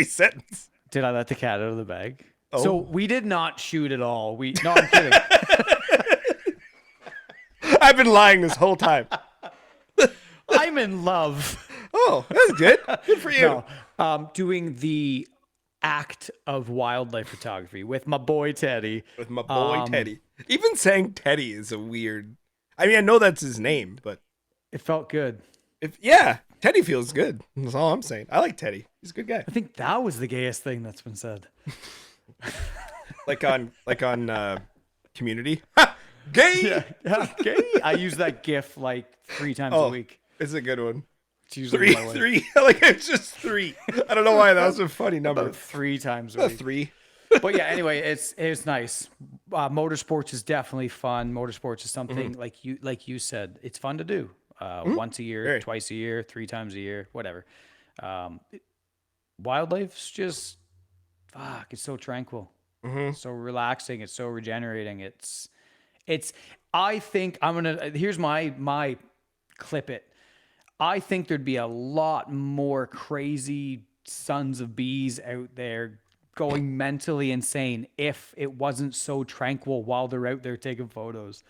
sentence. Did I let the cat out of the bag? Oh. So we did not shoot at all. No, I'm kidding. I've been lying this whole time. I'm in love. Oh, that's good. Good for you. No, doing the act of wildlife photography with my boy Teddy. With my boy Teddy. Even saying Teddy is a weird. I mean, I know that's his name, but It felt good. Teddy feels good. That's all I'm saying. I like Teddy. He's a good guy. I think that was the gayest thing that's been said. Like on Community. Ha! Gay. Yeah, gay. I use that GIF like 3 times a week. It's a good one. It's usually my way. Three. Like it's just 3. I don't know why that was a funny number. About 3 times a week. 3. But yeah, anyway, it's nice. Motorsports is definitely fun. Motorsports is something like you said, it's fun to do. Once a year, twice a year, 3 times a year, whatever. Wildlife's just it's so tranquil, so relaxing. It's so regenerating. It's. I think here's my clip it. I think there'd be a lot more crazy sons of bees out there going mentally insane if it wasn't so tranquil while they're out there taking photos.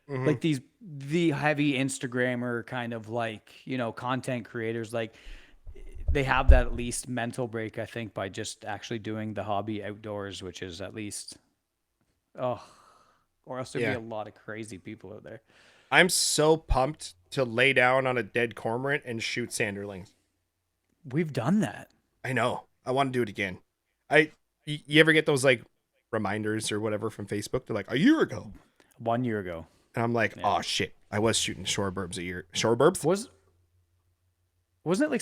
Like the heavy Instagrammer kind of like, content creators, like they have that at least mental break, I think, by just actually doing the hobby outdoors, which is at least, or else there'd be a lot of crazy people out there. I'm so pumped to lay down on a dead cormorant and shoot sanderlings. We've done that. I know. I want to do it again. You ever get those like reminders or whatever from Facebook? They're like a year ago. 1 year ago. And I'm like, oh shit. I was shooting shoreburbs a year. Shoreburbs? Wasn't it like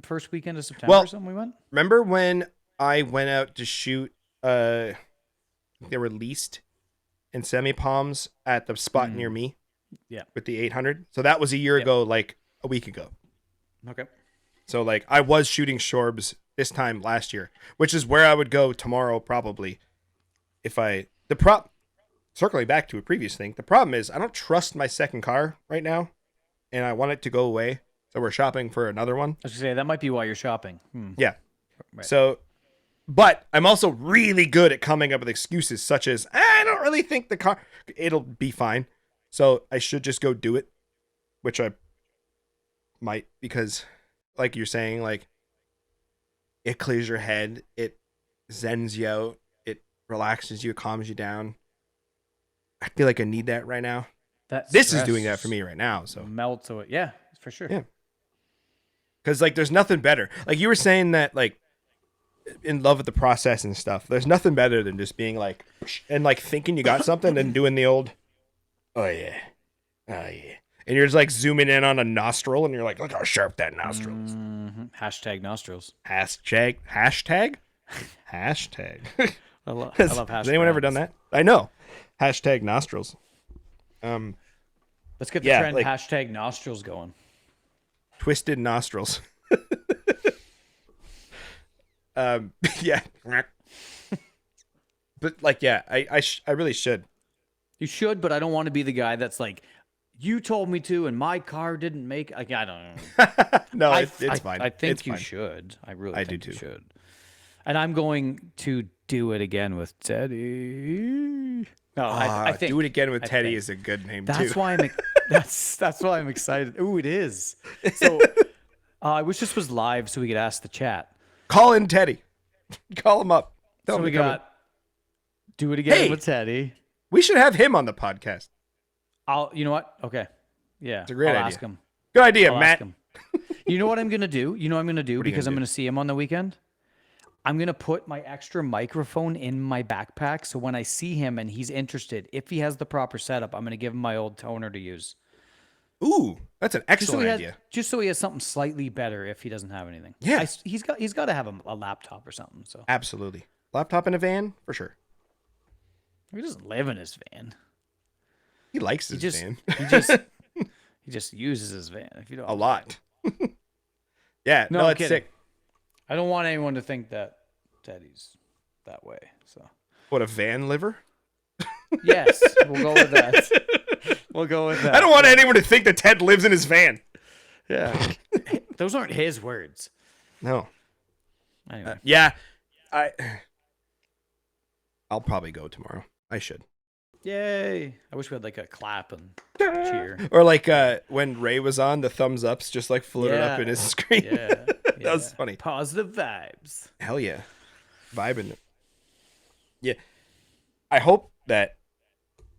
first weekend of September or something we went? Remember when I went out to shoot they were leased in semi-palms at the spot near me? Yeah. With the 800. So that was a year ago, like a week ago. Okay. So like I was shooting shorbs this time last year, which is where I would go tomorrow probably. Circling back to a previous thing, the problem is I don't trust my second car right now, and I want it to go away. So we're shopping for another one. I was gonna say that might be why you're shopping. Yeah. Right. So, but I'm also really good at coming up with excuses such as I don't really think the car it'll be fine. So I should just go do it, which I might, because like you're saying, like it clears your head, it zens you out, it relaxes you, it calms you down. I feel like I need that right now. This is doing that for me right now. So melts away. Yeah, for sure. Yeah. Because like there's nothing better. Like you were saying that like in love with the process and stuff. There's nothing better than just being like and like thinking you got something and doing the old oh yeah. And you're just like zooming in on a nostril and you're like, look how sharp that nostril is. Hashtag nostrils. Hashtag? Hashtag. I love hashtag. Has anyone ever done that? I know. Hashtag nostrils. Let's get the trend like, hashtag nostrils going. Twisted nostrils. Yeah. But like, yeah, I really should. You should, but I don't want to be the guy that's like, you told me to, and my car didn't make. Like, I don't know. No, it's fine. I think it's you fine. should. I really think do you too. should. And I'm going to do it again with Teddy. No, I think Do It Again with I Teddy think. is a good name That's too. why that's why I'm excited. Ooh, it is. So I wish this was live so we could ask the chat. Call in Teddy. Call him up. Tell So him we to come in. got Do It Again Hey! with Teddy. We should have him on the podcast. You know what? Okay. Yeah. It's a great I'll idea. ask him. Good idea, I'll Matt. ask him. You know what I'm gonna do? You know what I'm gonna do What are you because gonna I'm do? gonna see him on the weekend. I'm gonna put my extra microphone in my backpack so when I see him and he's interested, if he has the proper setup, I'm gonna give him my old toner to use. Ooh, that's an excellent idea. Just so he has something slightly better if he doesn't have anything. Yeah. He's got to have a laptop or something. So Absolutely. Laptop in a van for sure. he doesn't live in his van. He likes his Just van he just uses his van. If you don't a lot. Yeah, No, no, I'm it's kidding. sick. I don't want anyone to think that Teddy's that way. So What, a van liver? yes, we'll go with that. We'll go with that. I don't want anyone to think that Ted lives in his van. Yeah, those aren't his words. No. Anyway, Yeah, I'll probably go tomorrow. I should. yay! I wish we had like a clap and cheer. Or like when Ray was on, the thumbs ups just like floated up Yeah. in his screen. Yeah, That was funny. Positive vibes. Hell yeah. Vibing. Yeah. I hope that.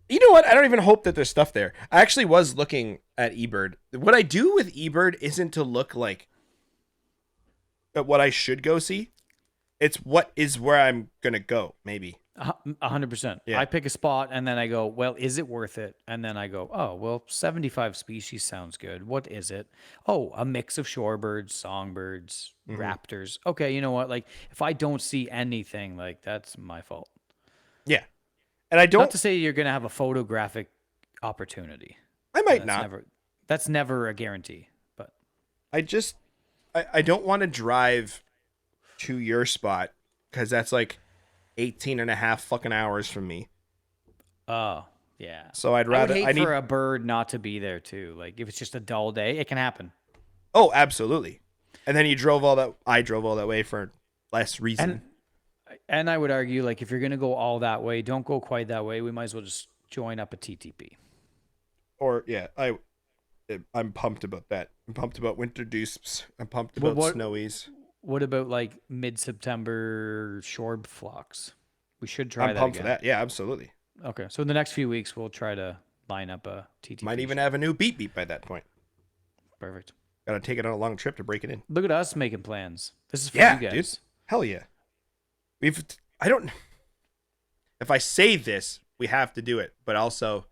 You know what? I don't even hope that there's stuff there. I actually was looking at eBird. What I do with eBird isn't to look like at what I should go see. It's what is where I'm going to go, maybe. 100%. Yeah. I pick a spot and then I go, well, is it worth it? And then I go, oh, well, 75 species sounds good. What is it? Oh, a mix of shorebirds, songbirds, raptors. Okay, you know what? Like, if I don't see anything, like, that's my fault. Yeah. And I don't. Not to say you're going to have a photographic opportunity. I might That's not. That's never a guarantee. But I don't want to drive to your spot because that's like 18 and a half fucking hours from me. oh, yeah. So I'd I rather. would hate need. for a bird not to be there too. Like if it's just a dull day, it can happen. Oh, absolutely. And then you drove all that. I drove all that way for less reason. And I would argue, like, if you're going to go all that way, don't go quite that way. We might as well just join up a TTP. Or yeah, I'm pumped about that. I'm pumped about winter deuces. I'm pumped about what- snowies. What about, like, mid-September shore flocks? We should try I'm that pumped again. for that. Yeah, absolutely. Okay, so in the next few weeks, we'll try to line up a TTP. Might even have a new beep by that point. Perfect. Got to take it on a long trip to break it in. Look at us making plans. This is for Yeah, you guys. dude. Hell yeah. If I say this, we have to do it, but also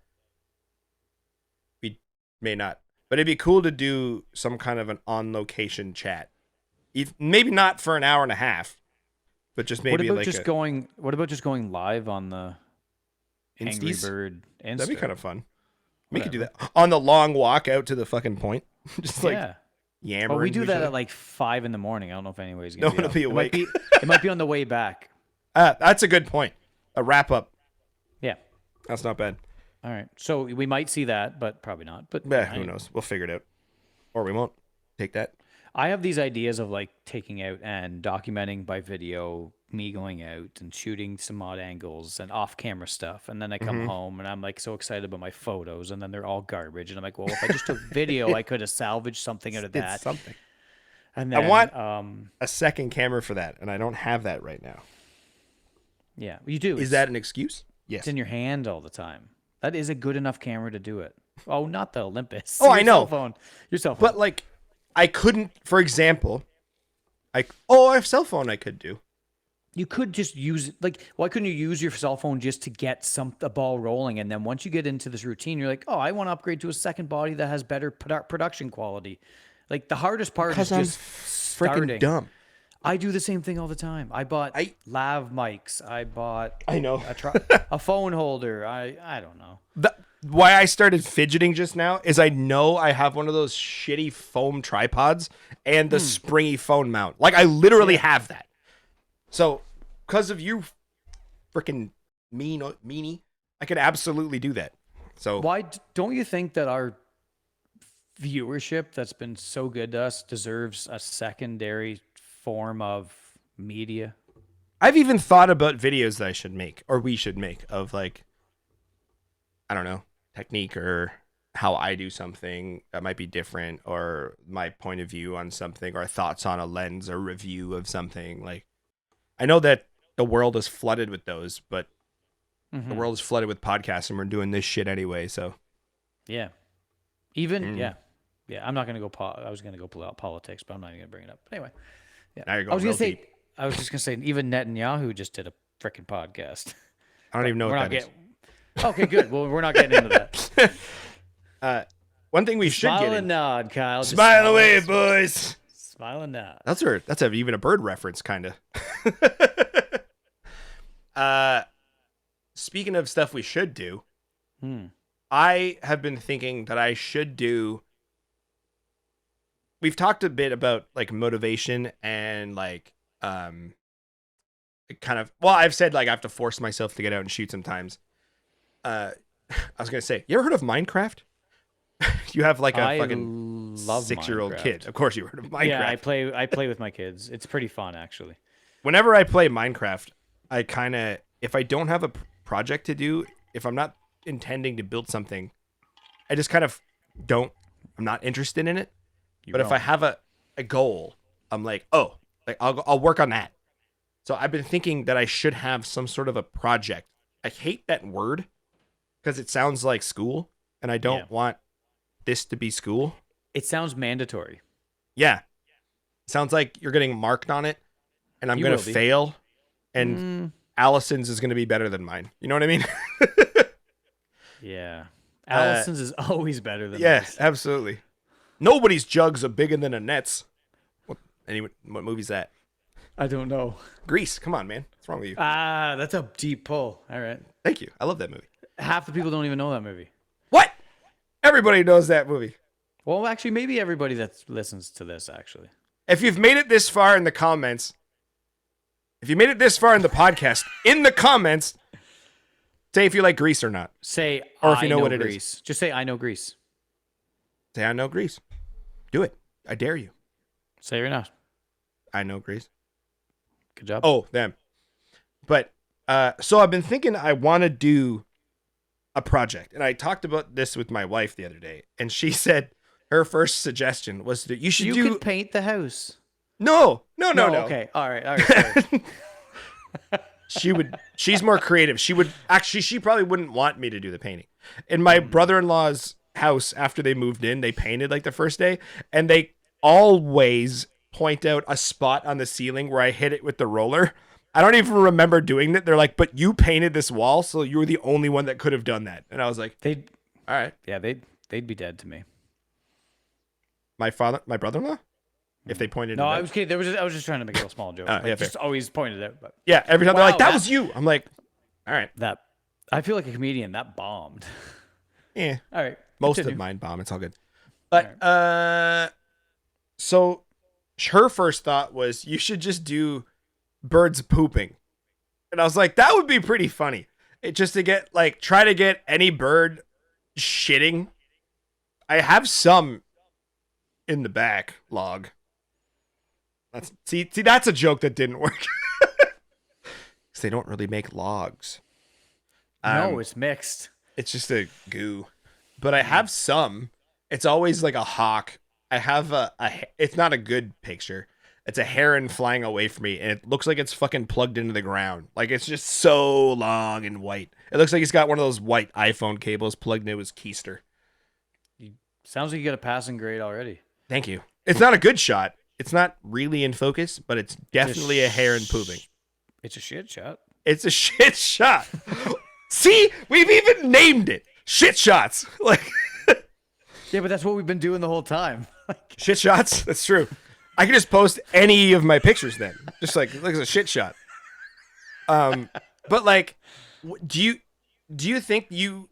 we may not. But it'd be cool to do some kind of an on-location chat. Maybe not for an hour and a half, but just maybe What about like just going live on the Angry Insties? Bird Insta? That'd be kind of fun. We could do that on the long walk out to the fucking point. Just like yeah. yammering. But we to do each that other. at like 5 a.m. I don't know if anybody's No gonna one will be up. awake. It might be on the way back. That's a good point. A wrap up. Yeah. That's not bad. All right. So we might see that, but probably not. But Who knows? We'll figure it out. Or we won't. Take that. I have these ideas of like taking out and documenting by video me going out and shooting some odd angles and off-camera stuff, and then I come home and I'm like so excited about my photos, and then they're all garbage, and I'm like, well, if I just took video, I could have salvaged something out of that. It's something. And then, I want a second camera for that, and I don't have that right now. yeah, you do. Is that an excuse? Yes. It's in your hand all the time. That is a good enough camera to do it. Oh, not the Olympus. Oh, I Your know. cell phone. Your cell phone. But like, I couldn't. For example, I have cell phone. I could do. You could just use it. Like, why couldn't you use your cell phone just to get a ball rolling? And then once you get into this routine, you're like, oh, I want to upgrade to a second body that has better production quality. Like, the hardest part is just starting. Freaking dumb. I do the same thing all the time. I bought lav mics. I bought I know. a phone holder. I don't know. Why I started fidgeting just now is I know I have one of those shitty foam tripods and the springy phone mount. Like, I literally have that. So, because of you freaking meanie, I could absolutely do that. So Why don't you think that our viewership that's been so good to us deserves a secondary form of media? I've even thought about videos that I should make, or we should make, of like I don't know, technique or how I do something that might be different, or my point of view on something, or thoughts on a lens or review of something. Like, I know that the world is flooded with those, but the world is flooded with podcasts, and we're doing this shit anyway. So Yeah. Even yeah. I'm not gonna go. I was gonna go politics, but I'm not even gonna bring it up. But anyway, yeah. now you're going I was gonna real say. deep. I was just gonna say. Even Netanyahu just did a freaking podcast. I don't even know We're what not that is. Okay, good. Well, we're not getting into that. One thing we should Smile get and in. nod, Kyle. Just Smile away, boys. Smile and nod. That's even a bird reference, kind of. Speaking of stuff we should do, I have been thinking that I should do. We've talked a bit about like motivation and like kind of. Well, I've said like I have to force myself to get out and shoot sometimes. I was gonna say, you ever heard of Minecraft? You have like a I fucking love 6-year-old Minecraft. kid. Of course, you heard of Minecraft. Yeah, I play with my kids. It's pretty fun, actually. Whenever I play Minecraft, I kind of, if I don't have a project to do, if I'm not intending to build something, I just kind of I'm not interested in it. But if I have a goal, I'm like, oh, like I'll work on that. So I've been thinking that I should have some sort of a project. I hate that word because it sounds like school, and I don't want this to be school. It sounds mandatory. Yeah. Sounds like you're getting marked on it, and I'm going to fail, and Allison's is going to be better than mine. You know what I mean? Yeah. Allison's is always better than Yes, absolutely. Nobody's jugs are bigger than Annette's. What movie's that? I don't know. Grease. Come on, man. What's wrong with you? Ah, that's a deep pull. All right. Thank you. I love that movie. Half the people don't even know that movie. What? Everybody knows that movie. Well, actually, maybe everybody that listens to this, actually. If you've made it this far in the comments, if you made it this far in the podcast, in the comments, say if you like Grease or not. Say, or if you I know what it Grease. is. Just say, I know Grease. Say, I know Grease. Do it. I dare you. Say it or not. I know Grease. Good job. Oh, them. But, so I've been thinking I want to do a project. And I talked about this with my wife the other day. And she said her first suggestion was that you should you could paint the house. No. Okay. All right. Sorry. She's more creative. She probably wouldn't want me to do the painting. In my brother-in-law's house, after they moved in, they painted like the first day, and they always point out a spot on the ceiling where I hit it with the roller. I don't even remember doing that. They're like, but you painted this wall, so you were the only one that could have done that. And I was like, all right. Yeah, they'd be dead to me. My brother-in-law? If they pointed No, it out. I was kidding. I was just trying to make a little small joke. Yeah, just always pointed out. But yeah, every time they're like, that Wow, was you. I'm like, all right. I feel like a comedian. That bombed. Yeah. All right. Most continue. of mine bomb. It's all good. But so her first thought was you should just do birds pooping, and I was like, that would be pretty funny. Just to get try to get any bird shitting. I have some in the back log. That's a joke that didn't work. Because they don't really make logs. No, it's mixed. It's just a goo. But I have some. It's always like a hawk. I have it's not a good picture. It's a heron flying away from me, and it looks like it's fucking plugged into the ground. Like, it's just so long and white. It looks like he's got one of those white iPhone cables plugged into his keister. Sounds like you got a passing grade already. Thank you. It's not a good shot. It's not really in focus, but it's definitely a heron pooping. It's a shit shot. It's a shit shot. See? We've even named it. Shit shots. Yeah, but that's what we've been doing the whole time. Shit shots? That's true. I can just post any of my pictures then. Just look at a shit shot. But do you think you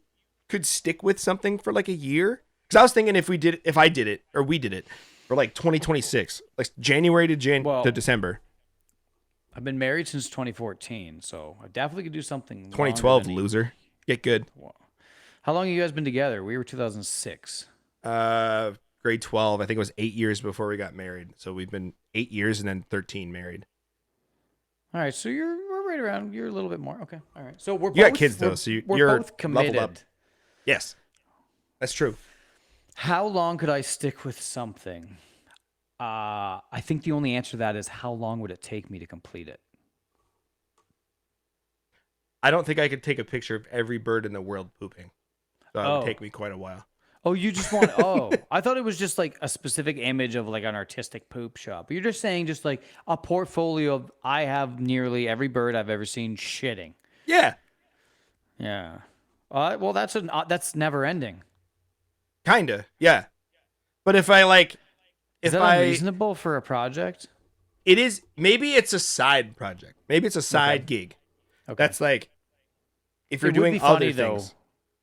could stick with something for a year? Because I was thinking if we did it for 2026, January to December. I've been married since 2014, so I definitely could do something. 2012, loser. Get good. How long have you guys been together? We were 2006. Grade 12. I think it was 8 years before we got married. So we've been 8 years and then 13 married. All right, so we're right around. You're a little bit more. Okay, all right. So you got kids though, so you're both committed. leveled up. Yes, that's true. How long could I stick with something? I think the only answer to that is how long would it take me to complete it? I don't think I could take a picture of every bird in the world pooping. So it would Oh. take me quite a while. Oh, you just want, oh, I thought it was just like a specific image of like an artistic poop shop. You're just saying just like a portfolio of, I have nearly every bird I've ever seen shitting. Yeah, Yeah. Well, that's never ending. kinda. Yeah, but if I like, Is if that I, unreasonable for a project? it is. Maybe it's a side project. Maybe it's a side gig. Okay. That's like, if you're It would doing be funny, other things.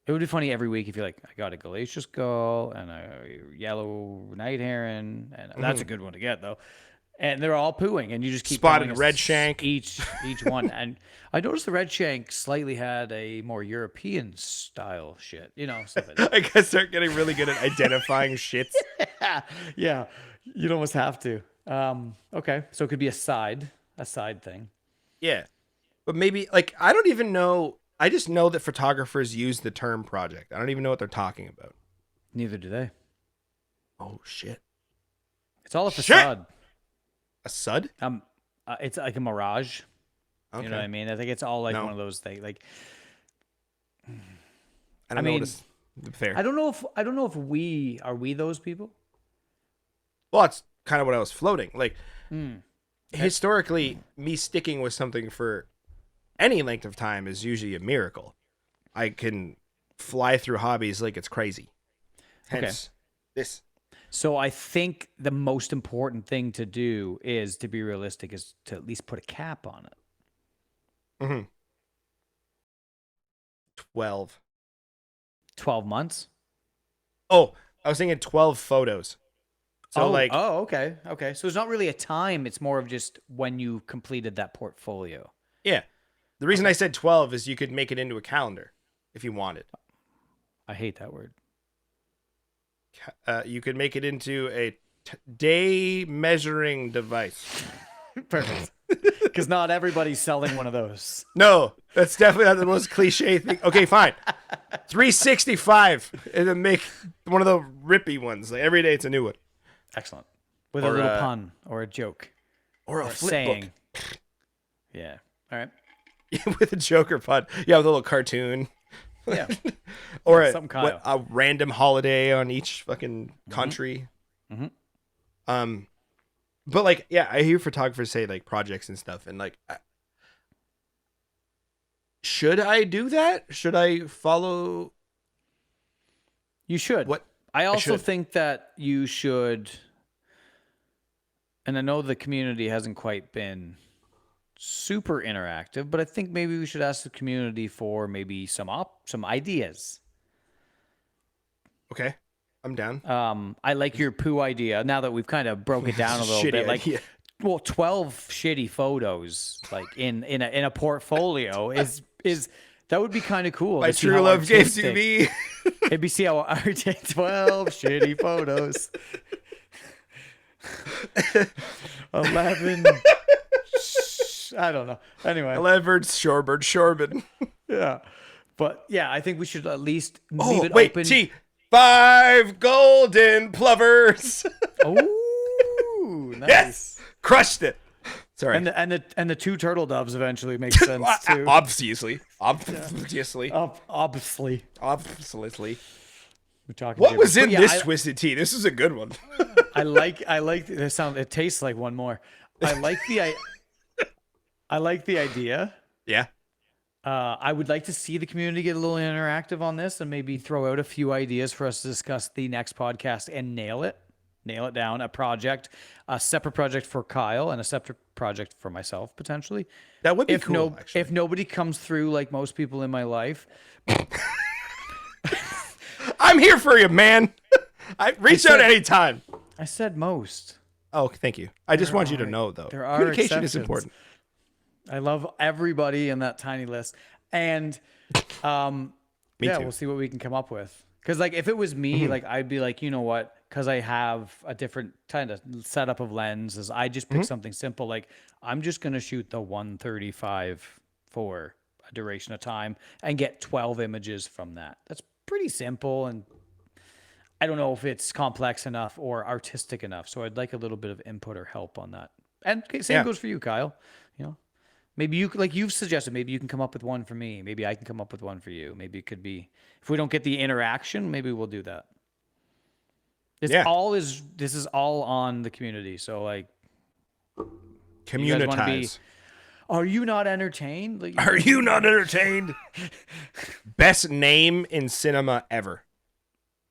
It would be funny every week if you're like, I got a Galicious gull and a yellow night heron, and that's a good one to get though. And they're all pooing, and you just keep Spotted going red shank. each one. And I noticed the red shank slightly had a more European style shit, something. I guess they're getting really good at identifying shits. Yeah, you'd almost have to. Okay, so it could be a side thing. Yeah, but maybe like I don't even know. I just know that photographers use the term project. I don't even know what they're talking about. Neither do they. Oh shit! It's all a Shit! facade. A sud? It's like a mirage. Okay. You know what I mean? I think it's all like No. one of those things. Like, I don't I know. mean, Fair. I don't know if we are those people. Well, that's kind of what I was floating. Like, Hmm. historically, me sticking with something for any length of time is usually a miracle. I can fly through hobbies like it's crazy. Hence, this. So I think the most important thing to do is to be realistic, is to at least put a cap on it. Mm-hmm. 12. 12 months. Oh, I was thinking 12 photos. So okay. So it's not really a time. It's more of just when you completed that portfolio. yeah. The reason I said 12 is you could make it into a calendar if you wanted. I hate that word. You could make it into a day measuring device. Perfect. Because not everybody's selling one of those. No, that's definitely not the most cliche thing. Okay, fine. 365 and then make one of the rippy ones. Like every day it's a new one. Excellent. With Or, a little pun or a joke Or a or a flip saying. Yeah. All right. book. With a joker pun. Yeah, with a little cartoon. Yeah. Or Yeah, a, something Kyle. a random holiday on each fucking country. Mhm. But like, yeah, I hear photographers say like projects and stuff, and like, should I do that? Should I follow? You should. What? I also should. think that you should, and I know the community hasn't quite been super interactive, but I think maybe we should ask the community for maybe some ideas. Okay, I'm down. I like your poo idea. Now that we've kind of broke it down a little Shitty bit, like, idea. well, 12 shitty photos, like in a portfolio is that would be kind of cool. My to see true how love gave to artistic- me. It'd be see how 12 shitty photos. 11. I don't know. Anyway, Levered Shorbard. yeah. But yeah, I think we should at least Oh, leave it wait, open. 5 golden plovers. Oh, nice. Yes, crushed it. Sorry. And the 2 turtle doves eventually makes sense too. Obviously. Obviously. We're talking What gibberish. was in But yeah, this twisted tea? This is a good one. I like the sound. It tastes like one more. I like the idea. Yeah. I would like to see the community get a little interactive on this and maybe throw out a few ideas for us to discuss the next podcast and nail it down. A separate project for Kyle and a separate project for myself potentially. That would be cool, actually. If nobody comes through like most people in my life, I'm here for you, man. I reach out anytime. I said most. Oh, thank you. I just want you to know, though. There are Communication is exceptions. important. I love everybody in that tiny list. And Me yeah, too. we'll see what we can come up with. Because like if it was me, like I'd be like, you know what? Because I have a different kind of setup of lenses, I just pick something simple. Like I'm just gonna shoot the 135 for a duration of time and get 12 images from that. pretty simple, and I don't know if it's complex enough or artistic enough. So I'd like a little bit of input or help on that. And same goes for you, Kyle. You know, maybe you, like you've suggested, maybe you can come up with one for me. Maybe I can come up with one for you. Maybe it could be, if we don't get the interaction, maybe we'll do that. This is all on the community. So like, communitize. Are you not entertained? Like, Are you not entertained? Best name in cinema ever.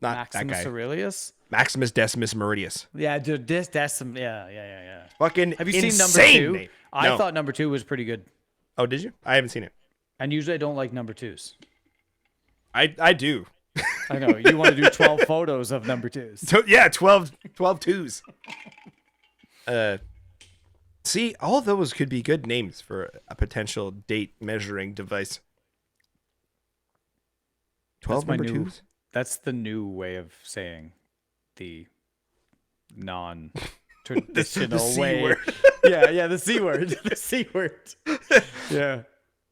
Not Maximus that guy. Aurelius? Maximus Decimus Meridius. Yeah, dude, that's some, yeah. Fucking Have you seen number insane 2? name. I No. thought number 2 was pretty good. Oh, did you? I haven't seen it. And usually I don't like number 2s. I do. I know. You want to do 12 photos of number 2s. So, yeah, 12 twos. See, all of those could be good names for a potential date measuring device. 12 number twos? That's the new way of saying the non-traditional C way. word. Yeah, the C word. The C word. Yeah.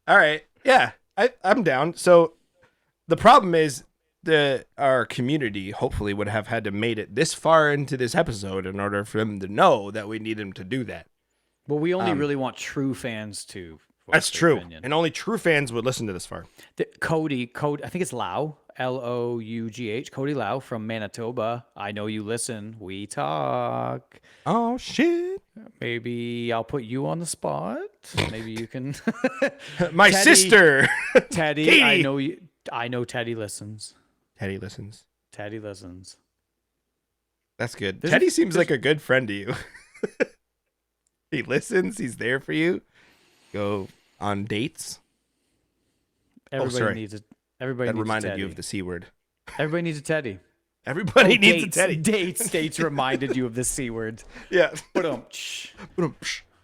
All right. Yeah, I'm down. So the problem is our community hopefully would have had to made it this far into this episode in order for them to know that we need them to do that. Well, we only really want true fans to voice That's their true. opinion. And only true fans would listen to this far. Cody, I think it's Lau, Lough, Cody Lau from Manitoba. I know you listen. We talk. Oh, shit. Maybe I'll put you on the spot. Maybe you can. My Teddy. sister. Teddy, Katie. I know Teddy listens. Teddy listens. Teddy listens. That's good. There's Teddy seems like a good friend to you. He listens. He's there for you. Go on dates. Everybody needs it. Everybody That needs a reminded Teddy. you of the C word. Everybody needs a Teddy. Everybody needs dates, a Teddy. Dates reminded you of the C word. Yeah.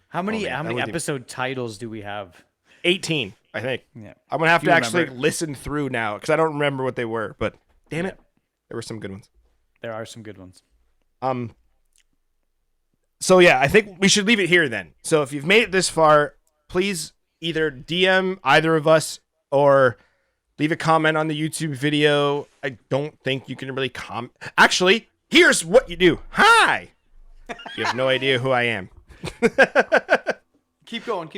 How many that was episode titles do we have? 18, I think. Yeah. I'm going to have Do to you actually remember? listen through now because I don't remember what they were. But damn it, there were some good ones. There are some good ones. So yeah, I think we should leave it here then. So if you've made it this far, please either DM either of us or leave a comment on the YouTube video. I don't think you can really comment. Actually, here's what you do. Hi. You have no idea who I am. Keep going.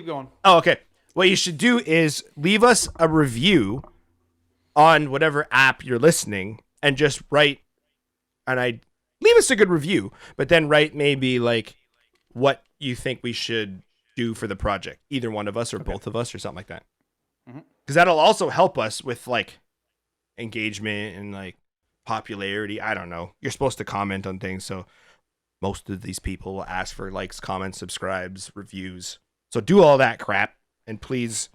Oh, okay. What you should do is leave us a review on whatever app you're listening and just write, leave us a good review, but then write maybe like what you think we should do for the project. Either one of us or both of us or something like that. Because that'll also help us with like engagement and like popularity. I don't know. You're supposed to comment on things. So most of these people will ask for likes, comments, subscribes, reviews. So do all that crap and please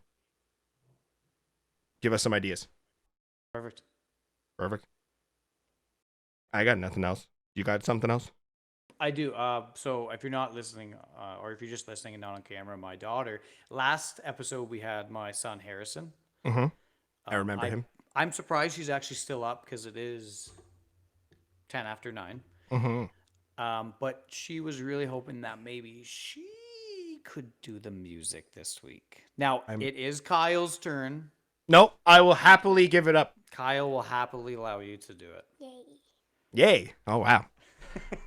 give us some ideas. Perfect. I got nothing else. You got something else? I do. So if you're not listening, or if you're just listening and not on camera, my daughter, last episode we had my son Harrison. Mm-hmm. I remember him. I'm surprised she's actually still up because it is 10 after 9. Mm-hmm. But she was really hoping that maybe she could do the music this week. Now, it is Kyle's turn. Nope. I will happily give it up. Kyle will happily allow you to do it. Yay. Oh, wow.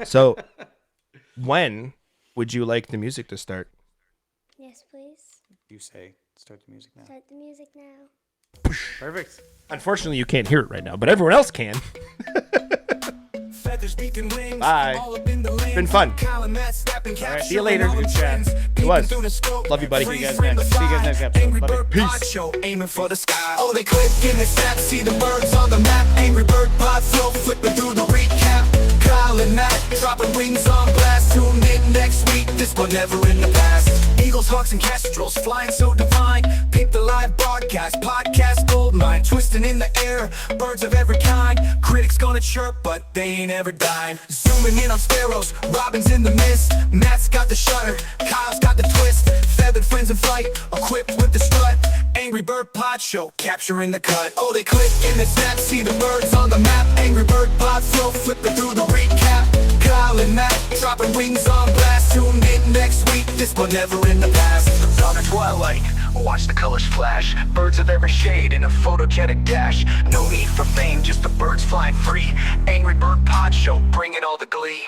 So, when would you like the music to start? Yes, please. You say, start the music now. Start the music now. Perfect. Unfortunately, you can't hear it right now, but everyone else can. Bye. It's been fun. All right, see you later. Good chat. It was. Love you, buddy. See you guys next episode. Love you. Peace. Aiming for the sky. Oh, they click in the snap. See the birds on the map. Angry bird pod flow. Flipping through the recap. Kyle and Matt dropping wings on blast. Tune in next week. This one never in the past. Eagles, hawks, and kestrels flying so divine. Peep the live broadcast. Podcast goldmine. Twisting in the air. Birds of every kind. Critics gonna chirp, but they ain't ever died. Zooming in on sparrows. Robin's in the mist. Matt's got the shutter. Kyle's got the twist. Feathered friends in flight. Equipped with the strut. Angry Bird Pod Show. Capturing the cut. Oh, they click in the snap. See the birds on the map. Angry Bird Pod Flow. Flipping through the recap. Kyle and Matt dropping wings on blast. Tune in next week. This one never in the past. On the twilight. Watch the colors flash, birds of every shade in a photogenic dash. No need for fame, just the birds flying free. Angry Bird Pod Show, bringing all the glee.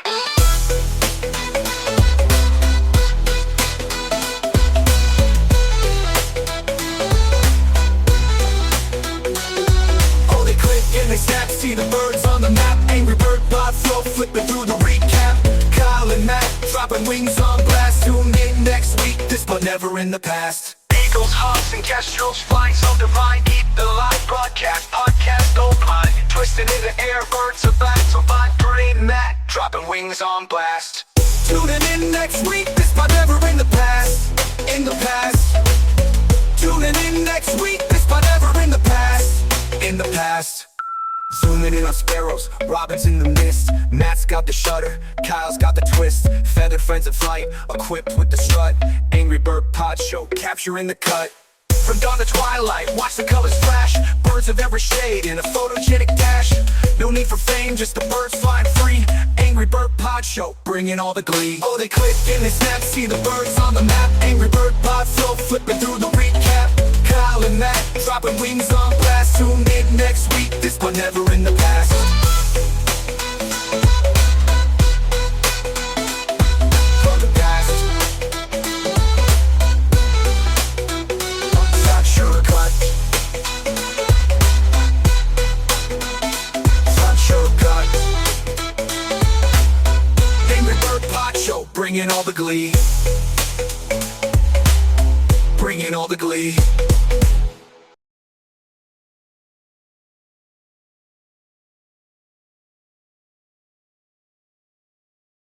Oh, they click and they snap, see the birds on the map. Angry Bird Pod Flow, flipping through the recap. Kyle and Matt, dropping wings on blast. Tune in next week, this but never in the past. Eagles, hawks, and kestrels flying so divine. Keep the live broadcast, podcast gold mine. Twisting in the air, birds are back, so vibrate Matt, dropping wings on blast. Tuning in next week, this but never in the past. In the past. Tuning in next week, this but never in the past. In the past. Zooming in on sparrows, robins in the mist. Matt's got the shutter, Kyle's got the twist. Feathered friends in flight, equipped with the strut. Angry Bird Pod Show, capturing the cut. From dawn to twilight, watch the colors flash. Birds of every shade in a photogenic dash. No need for fame, just the birds flying free. Angry Bird Pod Show, bringing all the glee. Oh, they click and they snap, see the birds on the map. Angry Bird Pod Flow, flipping through the recap. Kyle and Matt, dropping wings on blast. Tune in next week, this but never in the past. From the past. Not shortcut. Not shortcut. Angry Bird Pod Show, bringing all the glee. Bringing all the glee.